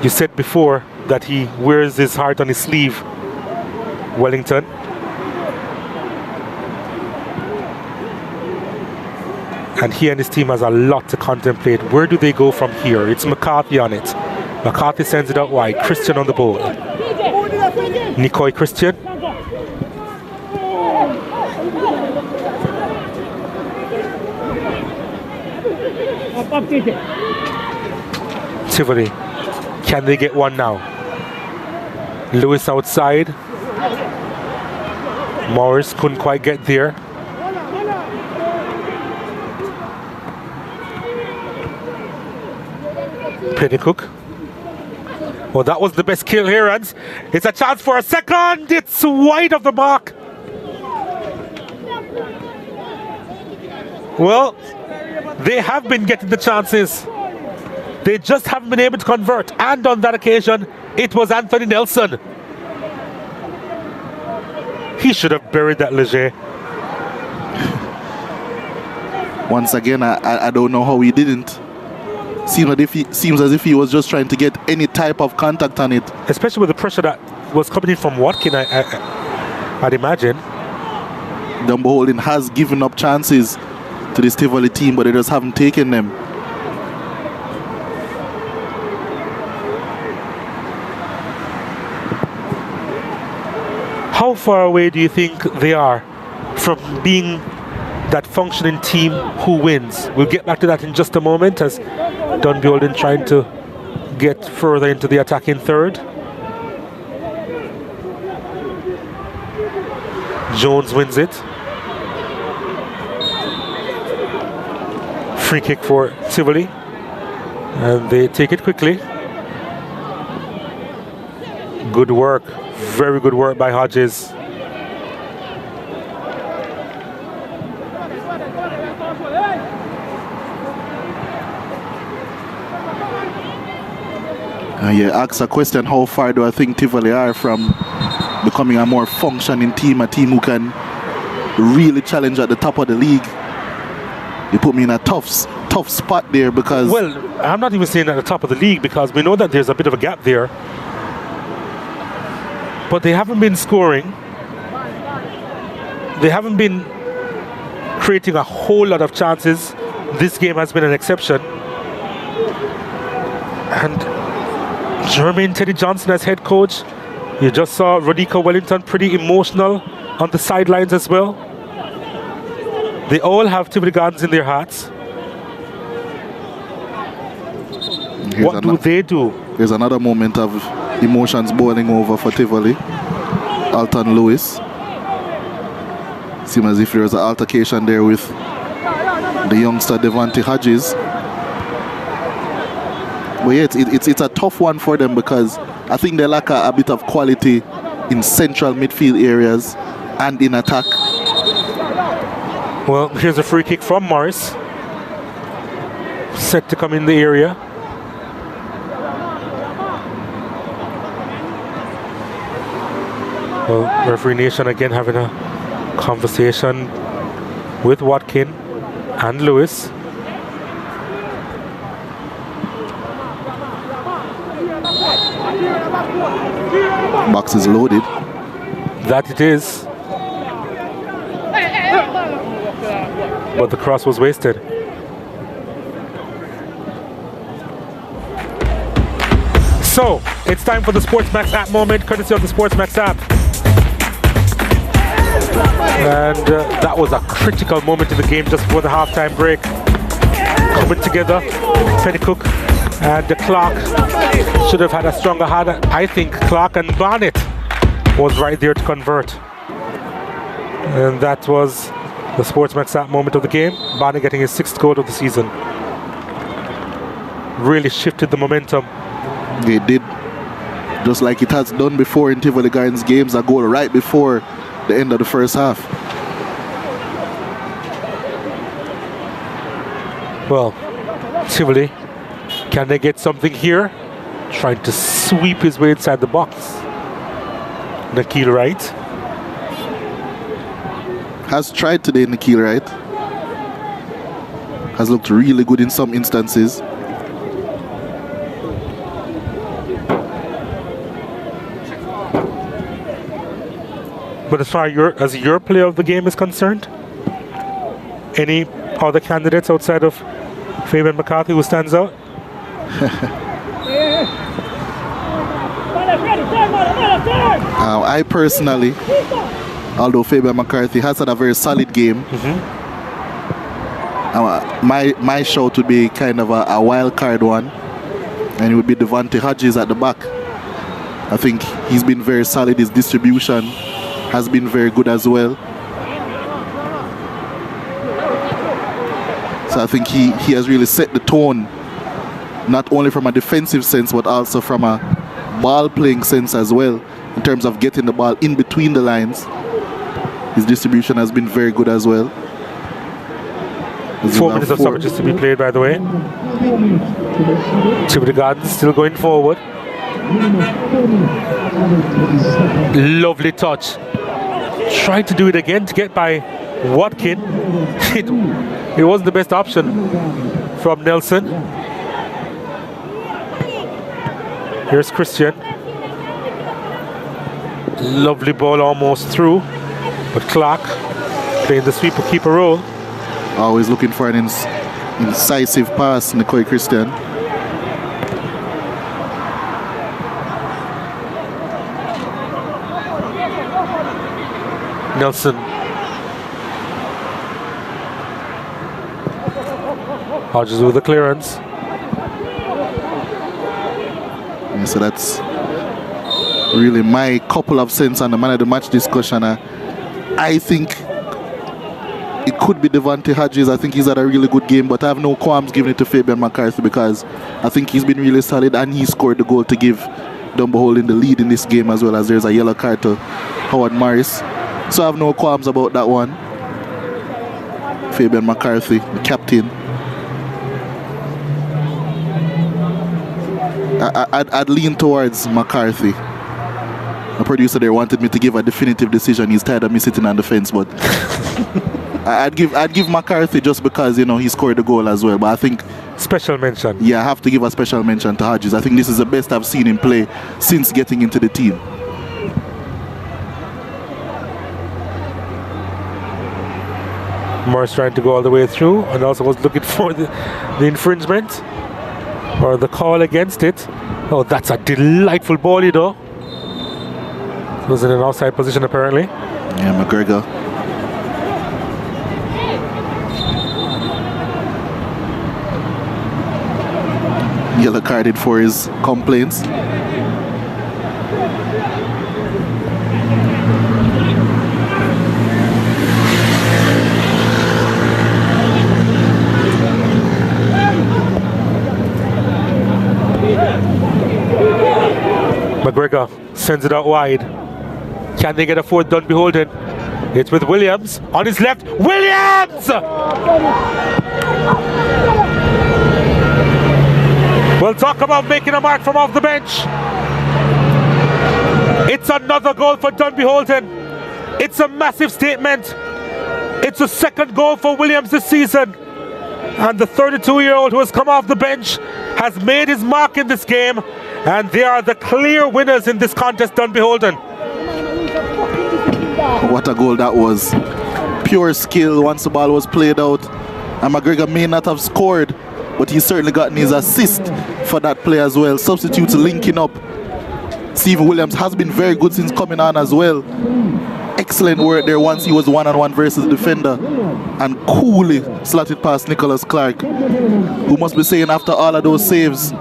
You said before that he wears his heart on his sleeve, Wellington. And he and his team has a lot to contemplate. Where do they go from here? It's McCarthy on it. McCarthy sends it out wide. Christian on the ball. Nicoy Christian. Tivoli. Can they get one now? Lewis outside. Morris couldn't quite get there. Pennycook. Well, that was the best kill here, and it's a chance for a second. It's wide of the mark. Well, they have been getting the chances. They just haven't been able to convert. And on that occasion, it was Anthony Nelson. He should have buried that Leger. Once again, I don't know how he didn't. Seems as if he was just trying to get any type of contact on it. Especially with the pressure that was coming in from Watkin, I'd imagine. Dunbeholden has given up chances to this Tivoli team, but they just haven't taken them. How far away do you think they are from being that functioning team who wins? We'll get back to that in just a moment as Dunbeholden trying to get further into the attacking third. Jones wins it. Free kick for Tivoli. And they take it quickly. Good work. Very good work by Hodges. Ask a question, how far do I think Tivoli are from becoming a more functioning team, a team who can really challenge at the top of the league? You put me in a tough spot there because... Well, I'm not even saying at the top of the league because we know that there's a bit of a gap there. But they haven't been scoring. They haven't been creating a whole lot of chances. This game has been an exception. And Jermaine Teddy Johnson as head coach. You just saw Rodika Wellington pretty emotional on the sidelines as well. They all have Tivoli Gardens in their hearts. What do they do? There's another moment of emotions boiling over for Tivoli. Alton Lewis. Seems as if there was an altercation there with the youngster Devontae Hodges. But yeah, it's a tough one for them because I think they lack a bit of quality in central midfield areas and in attack. Well, here's a free kick from Morris. Set to come in the area. Well, referee Nation again having a conversation with Watkin and Lewis. Box is loaded. That it is. But the cross was wasted. So, it's time for the SportsMax app moment, courtesy of the SportsMax app. And that was a critical moment in the game just before the halftime break. Coming together, Pennycook and Clark should have had a stronger hand. I think Clark and Barnett was right there to convert. And that was the SportsMax app moment of the game. Barnett getting his 6th goal of the season. Really shifted the momentum. They did. Just like it has done before in Tivoli Gardens games, a goal right before the end of the first half. Well, Tivoli, can they get something here? Trying to sweep his way inside the box. Nikhil Wright. Has tried today, Nikhil Wright. Has looked really good in some instances. But as far as your player of the game is concerned, any other candidates outside of Fabian McCarthy who stands out? I personally, although Fabian McCarthy has had a very solid game, my shout would be kind of a wild card one, and it would be Devontae Hodges at the back. I think he's been very solid. His distribution has been very good as well. So I think he has really set the tone, not only from a defensive sense, but also from a ball playing sense as well, in terms of getting the ball in between the lines. His distribution has been very good as well. 4 minutes of stoppages to be played, by the way. Tivoli Gardens still going forward. Lovely touch. Tried to do it again to get by Watkin. It wasn't the best option from Nelson. Here's Christian. Lovely ball almost through. But Clark playing the sweeper keeper role. Always looking for an incisive pass, Nicoy Christian. Nelson. Hodges with the clearance. Yeah, so that's really my couple of cents on the man of the match discussion. I think it could be Devontae Hodges. I think he's had a really good game, but I have no qualms giving it to Fabian McCarthy because I think he's been really solid and he scored the goal to give Dunbeholden the lead in this game, as well as there's a yellow card to Howard Morris. So I have no qualms about that one. Fabian McCarthy, the captain. I'd lean towards McCarthy. The producer there wanted me to give a definitive decision. He's tired of me sitting on the fence, but I'd give McCarthy just because, you know, he scored the goal as well. But I think special mention. Yeah, I have to give a special mention to Hodges. I think this is the best I've seen him play since getting into the team. Morris trying to go all the way through and also was looking for the infringement or the call against it. Oh, that's a delightful ball, you know. It was in an offside position apparently. Yeah, McGregor. Yellow carded for his complaints. McGregor sends it out wide. Can they get a fourth Dunbeholden? It's with Williams on his left. Williams! We'll talk about making a mark from off the bench. It's another goal for Dunbeholden. It's a massive statement. It's the second goal for Williams this season. And the 32-year-old who has come off the bench has made his mark in this game. And they are the clear winners in this contest, Dunbeholden. What a goal that was. Pure skill once the ball was played out. And McGregor may not have scored, but he's certainly gotten his assist for that play as well. Substitutes linking up. Stephen Williams has been very good since coming on as well. Excellent work there once he was one-on-one versus the defender and coolly slotted past Nicholas Clark, who must be saying after all of those saves,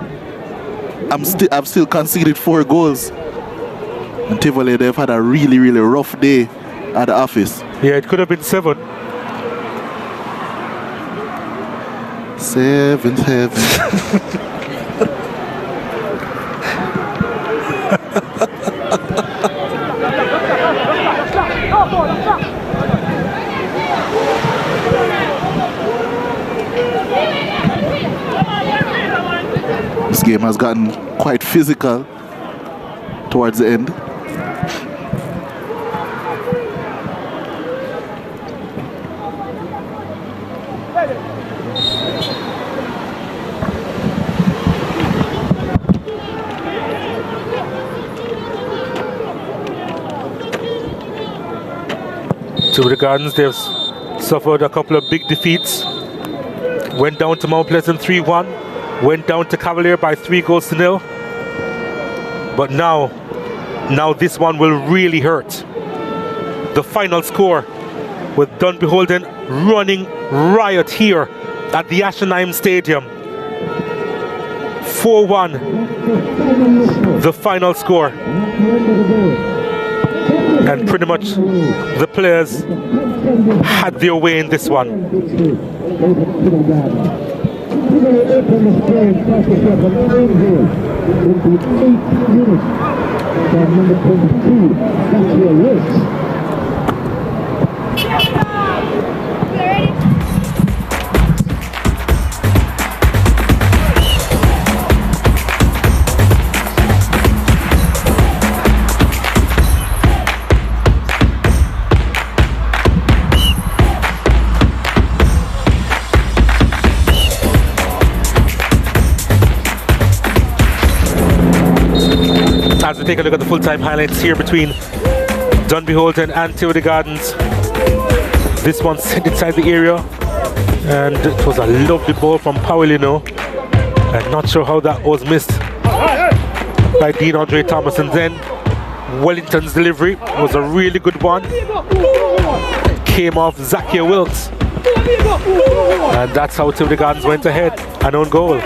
I've still conceded 4 goals. And Tivoli, they've had a really, really rough day at the office. Yeah, it could have been 7. 7th heaven. This game has gotten quite physical towards the end. To the Gardens, they've suffered a couple of big defeats. Went down to Mount Pleasant 3-1. Went down to Cavalier by 3-0. But now this one will really hurt. The final score with Dunbeholden running riot here at the Ashenheim Stadium. 4-1, the final score. And pretty much the players had their way in this one. As we take a look at the full-time highlights here between Dunbeholden and Tivoli Gardens. This one sent inside the area, and it was a lovely ball from Paulino. I'm not sure how that was missed by Dean Andre Thomas. And then Wellington's delivery was a really good one. It came off Zakia Wilkes, and that's how Tivoli Gardens went ahead. An own goal.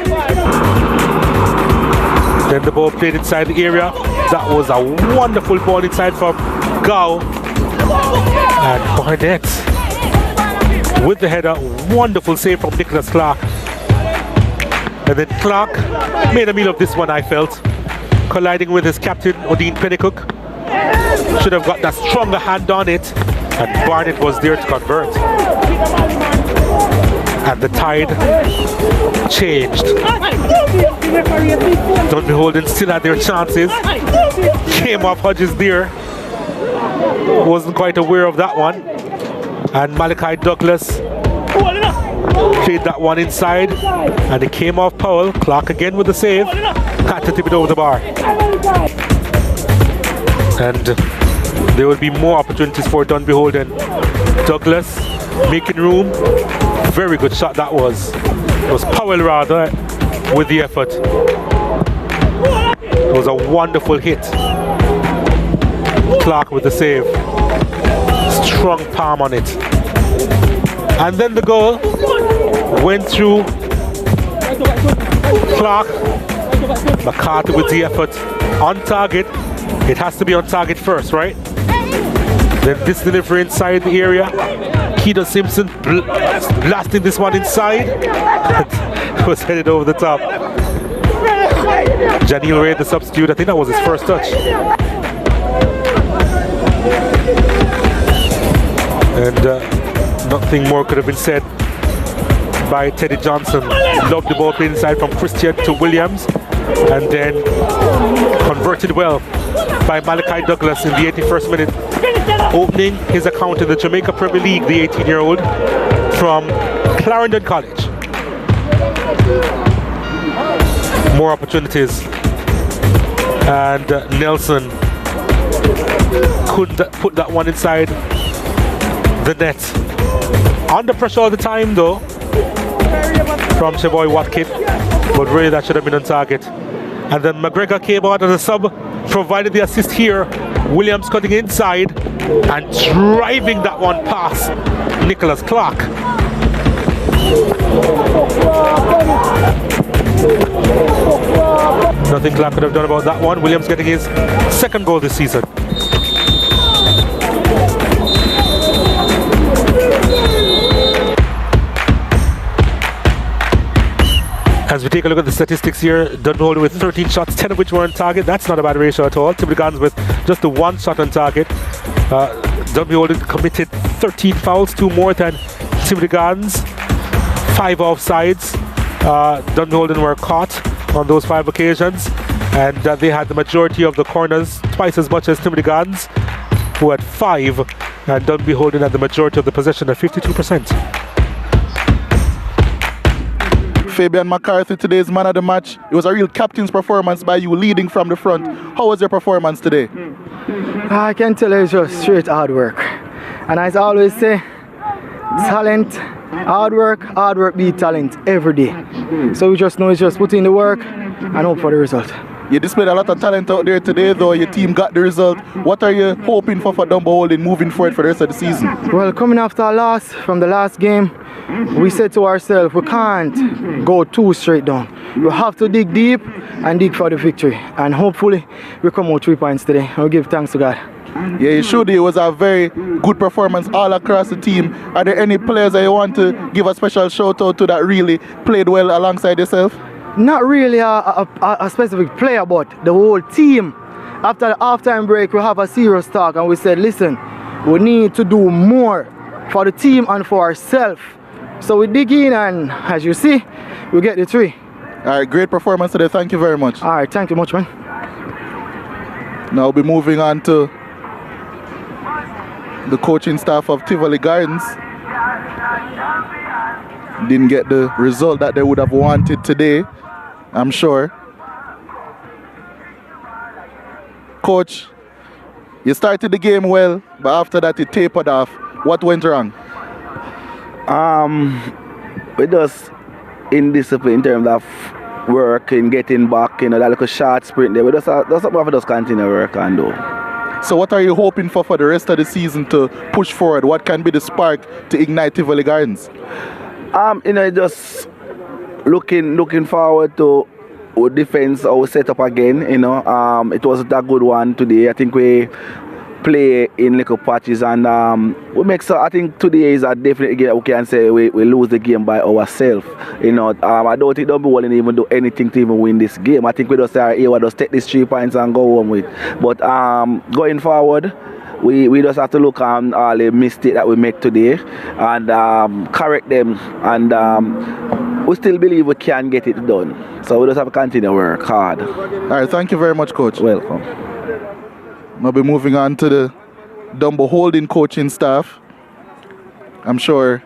Then the ball played inside the area. That was a wonderful ball inside from Gow. And Barnett with the header. Wonderful save from Nicholas Clark. And then Clark made a meal of this one, I felt. Colliding with his captain, Odin Pennycook. Should have got that stronger hand on it. And Barnett was there to convert. And the tide changed. Dunbeholden still had their chances. Came off Hodges there. Wasn't quite aware of that one. And Malachi Douglas played that one inside. And it came off Powell. Clark again with the save. Had to tip it over the bar. And there will be more opportunities for Dunbeholden. Douglas making room. Very good shot that was. It was Powell rather with the effort. It was a wonderful hit. Clark with the save. Strong palm on it. And then the goal went through Clark. McCarthy with the effort. On target. It has to be on target first, right? Then this delivery inside the area. Keita Simpson blasting this one inside. It was headed over the top. Janil Ray, the substitute, I think that was his first touch. And nothing more could have been said by Teddy Johnson. Loved the ball played inside from Christian to Williams. And then converted well by Malachi Douglas in the 81st minute, opening his account in the Jamaica Premier League, the 18-year-old from Clarendon College. More opportunities, and Nelson couldn't put that one inside the net. Under pressure all the time though from Cheboy Watkin, but really that should have been on target. And then McGregor came out as a sub, provided the assist here. Williams cutting inside and driving that one past Nicholas Clark. Nothing Clark could have done about that one. Williams getting his second goal this season. As we take a look at the statistics here, Dunbeholden with 13 shots, 10 of which were on target. That's not a bad ratio at all. Tivoli Gardens with just the one shot on target. Dunbeholden committed 13 fouls, 2 more than Tivoli Gardens. 5 offsides. Dunbeholden were caught on those 5 occasions, and they had the majority of the corners, twice as much as Tivoli Gardens, who had 5, and Dunbeholden had the majority of the possession at 52%. Fabian McCarthy, today's man of the match. It was a real captain's performance by you, leading from the front. How was your performance today? I can tell you it's just straight hard work. And as I always say, talent, hard work beat talent every day. So we just know it's just put in the work and hope for the result. You displayed a lot of talent out there today, though. Your team got the result. What are you hoping for Dunbeholden moving forward for the rest of the season? Well, coming after a loss from the last game, we said to ourselves, we can't go too straight down. We have to dig deep and dig for the victory. And hopefully, we come out 3 points today. I'll give thanks to God. Yeah, you should. It was a very good performance all across the team. Are there any players that you want to give a special shout out to that really played well alongside yourself? Not really a specific player, but the whole team. After the halftime break, we have a serious talk and we said, listen, we need to do more for the team and for ourselves. So we dig in and, as you see, we get the 3. All right, great performance today. Thank you very much. All right, thank you much, man. Now we'll be moving on to the coaching staff of Tivoli Gardens. Didn't get the result that they would have wanted today, I'm sure. Coach, you started the game well, but after that it tapered off. What went wrong? We just indiscipline in terms of work and getting back, that little short sprint there. We just continue work and do. So what are you hoping for the rest of the season to push forward? What can be the spark to ignite Tivoli Gardens? Just looking forward to our defense, our setup again. It wasn't a good one today. I think we play in little patches, and I think today is a definite game. We can say we lose the game by ourselves. I don't think Dunbeholden even do anything to even win this game. I think we just are here, we just take these 3 points and go home with. But going forward, we just have to look on all the mistakes that we make today and correct them, and we still believe we can get it done. So we just have to continue to work hard. All right, thank you very much, Coach. Welcome. We'll be moving on to the Dunbeholden coaching staff. I'm sure,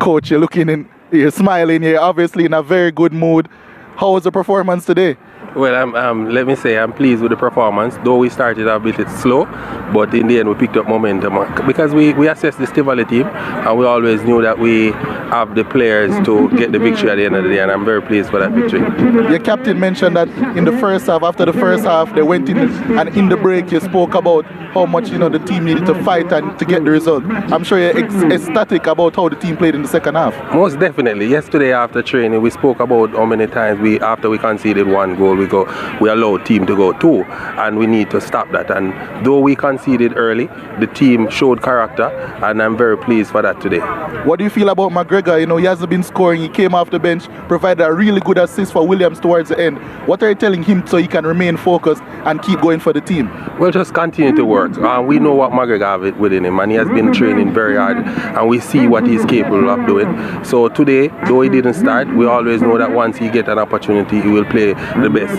Coach, you're smiling, you're obviously in a very good mood. How was the performance today? Well, let me say I'm pleased with the performance. Though we started a bit slow, but in the end we picked up momentum because we assessed this Tivoli team, and we always knew that we have the players to get the victory at the end of the day, and I'm very pleased for that victory. Your captain mentioned that in the first half, after the first half, they went in, and in the break you spoke about how much the team needed to fight and to get the result. I'm sure you're ecstatic about how the team played in the second half. Most definitely. Yesterday after training, we spoke about how many times after we conceded 1 goal, we allowed team to go 2, and we need to stop that. And though we conceded early, the team showed character, and I'm very pleased for that today. What do you feel about McGregor? He hasn't been scoring. He came off the bench, provided a really good assist for Williams towards the end. What are you telling him so he can remain focused and keep going for the team? Well, just continue to work. We know what McGregor has within him, and he has been training very hard, and we see what he's capable of doing. So today, though he didn't start, we always know that once he gets an opportunity, he will play the best.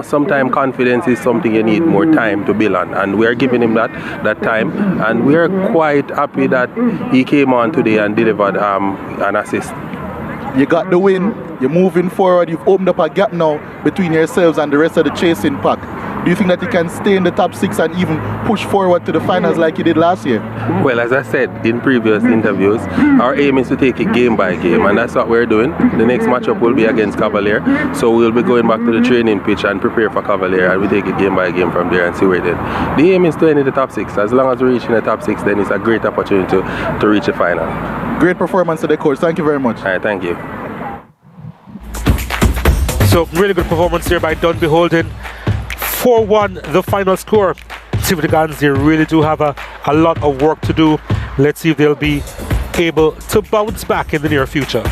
Sometimes confidence is something you need more time to build on, and we are giving him that time, and we are quite happy that he came on today and delivered an assist. You got the win, you're moving forward, you've opened up a gap now between yourselves and the rest of the chasing pack. Do you think that you can stay in the top 6 and even push forward to the finals like you did last year? Well, as I said in previous interviews, our aim is to take it game by game, and that's what we're doing. The next matchup will be against Cavalier, so we'll be going back to the training pitch and prepare for Cavalier, and we take it game by game from there and see where it is. The aim is to end in the top 6. As long as we reach in the top 6, then it's a great opportunity to reach the final. Great performance today, Coach. Thank you very much. All right, thank you. So, really good performance here by Dunbeholden. 4-1 the final score. Tivoli Gardens, they really do have a lot of work to do. Let's see if they'll be able to bounce back in the near future.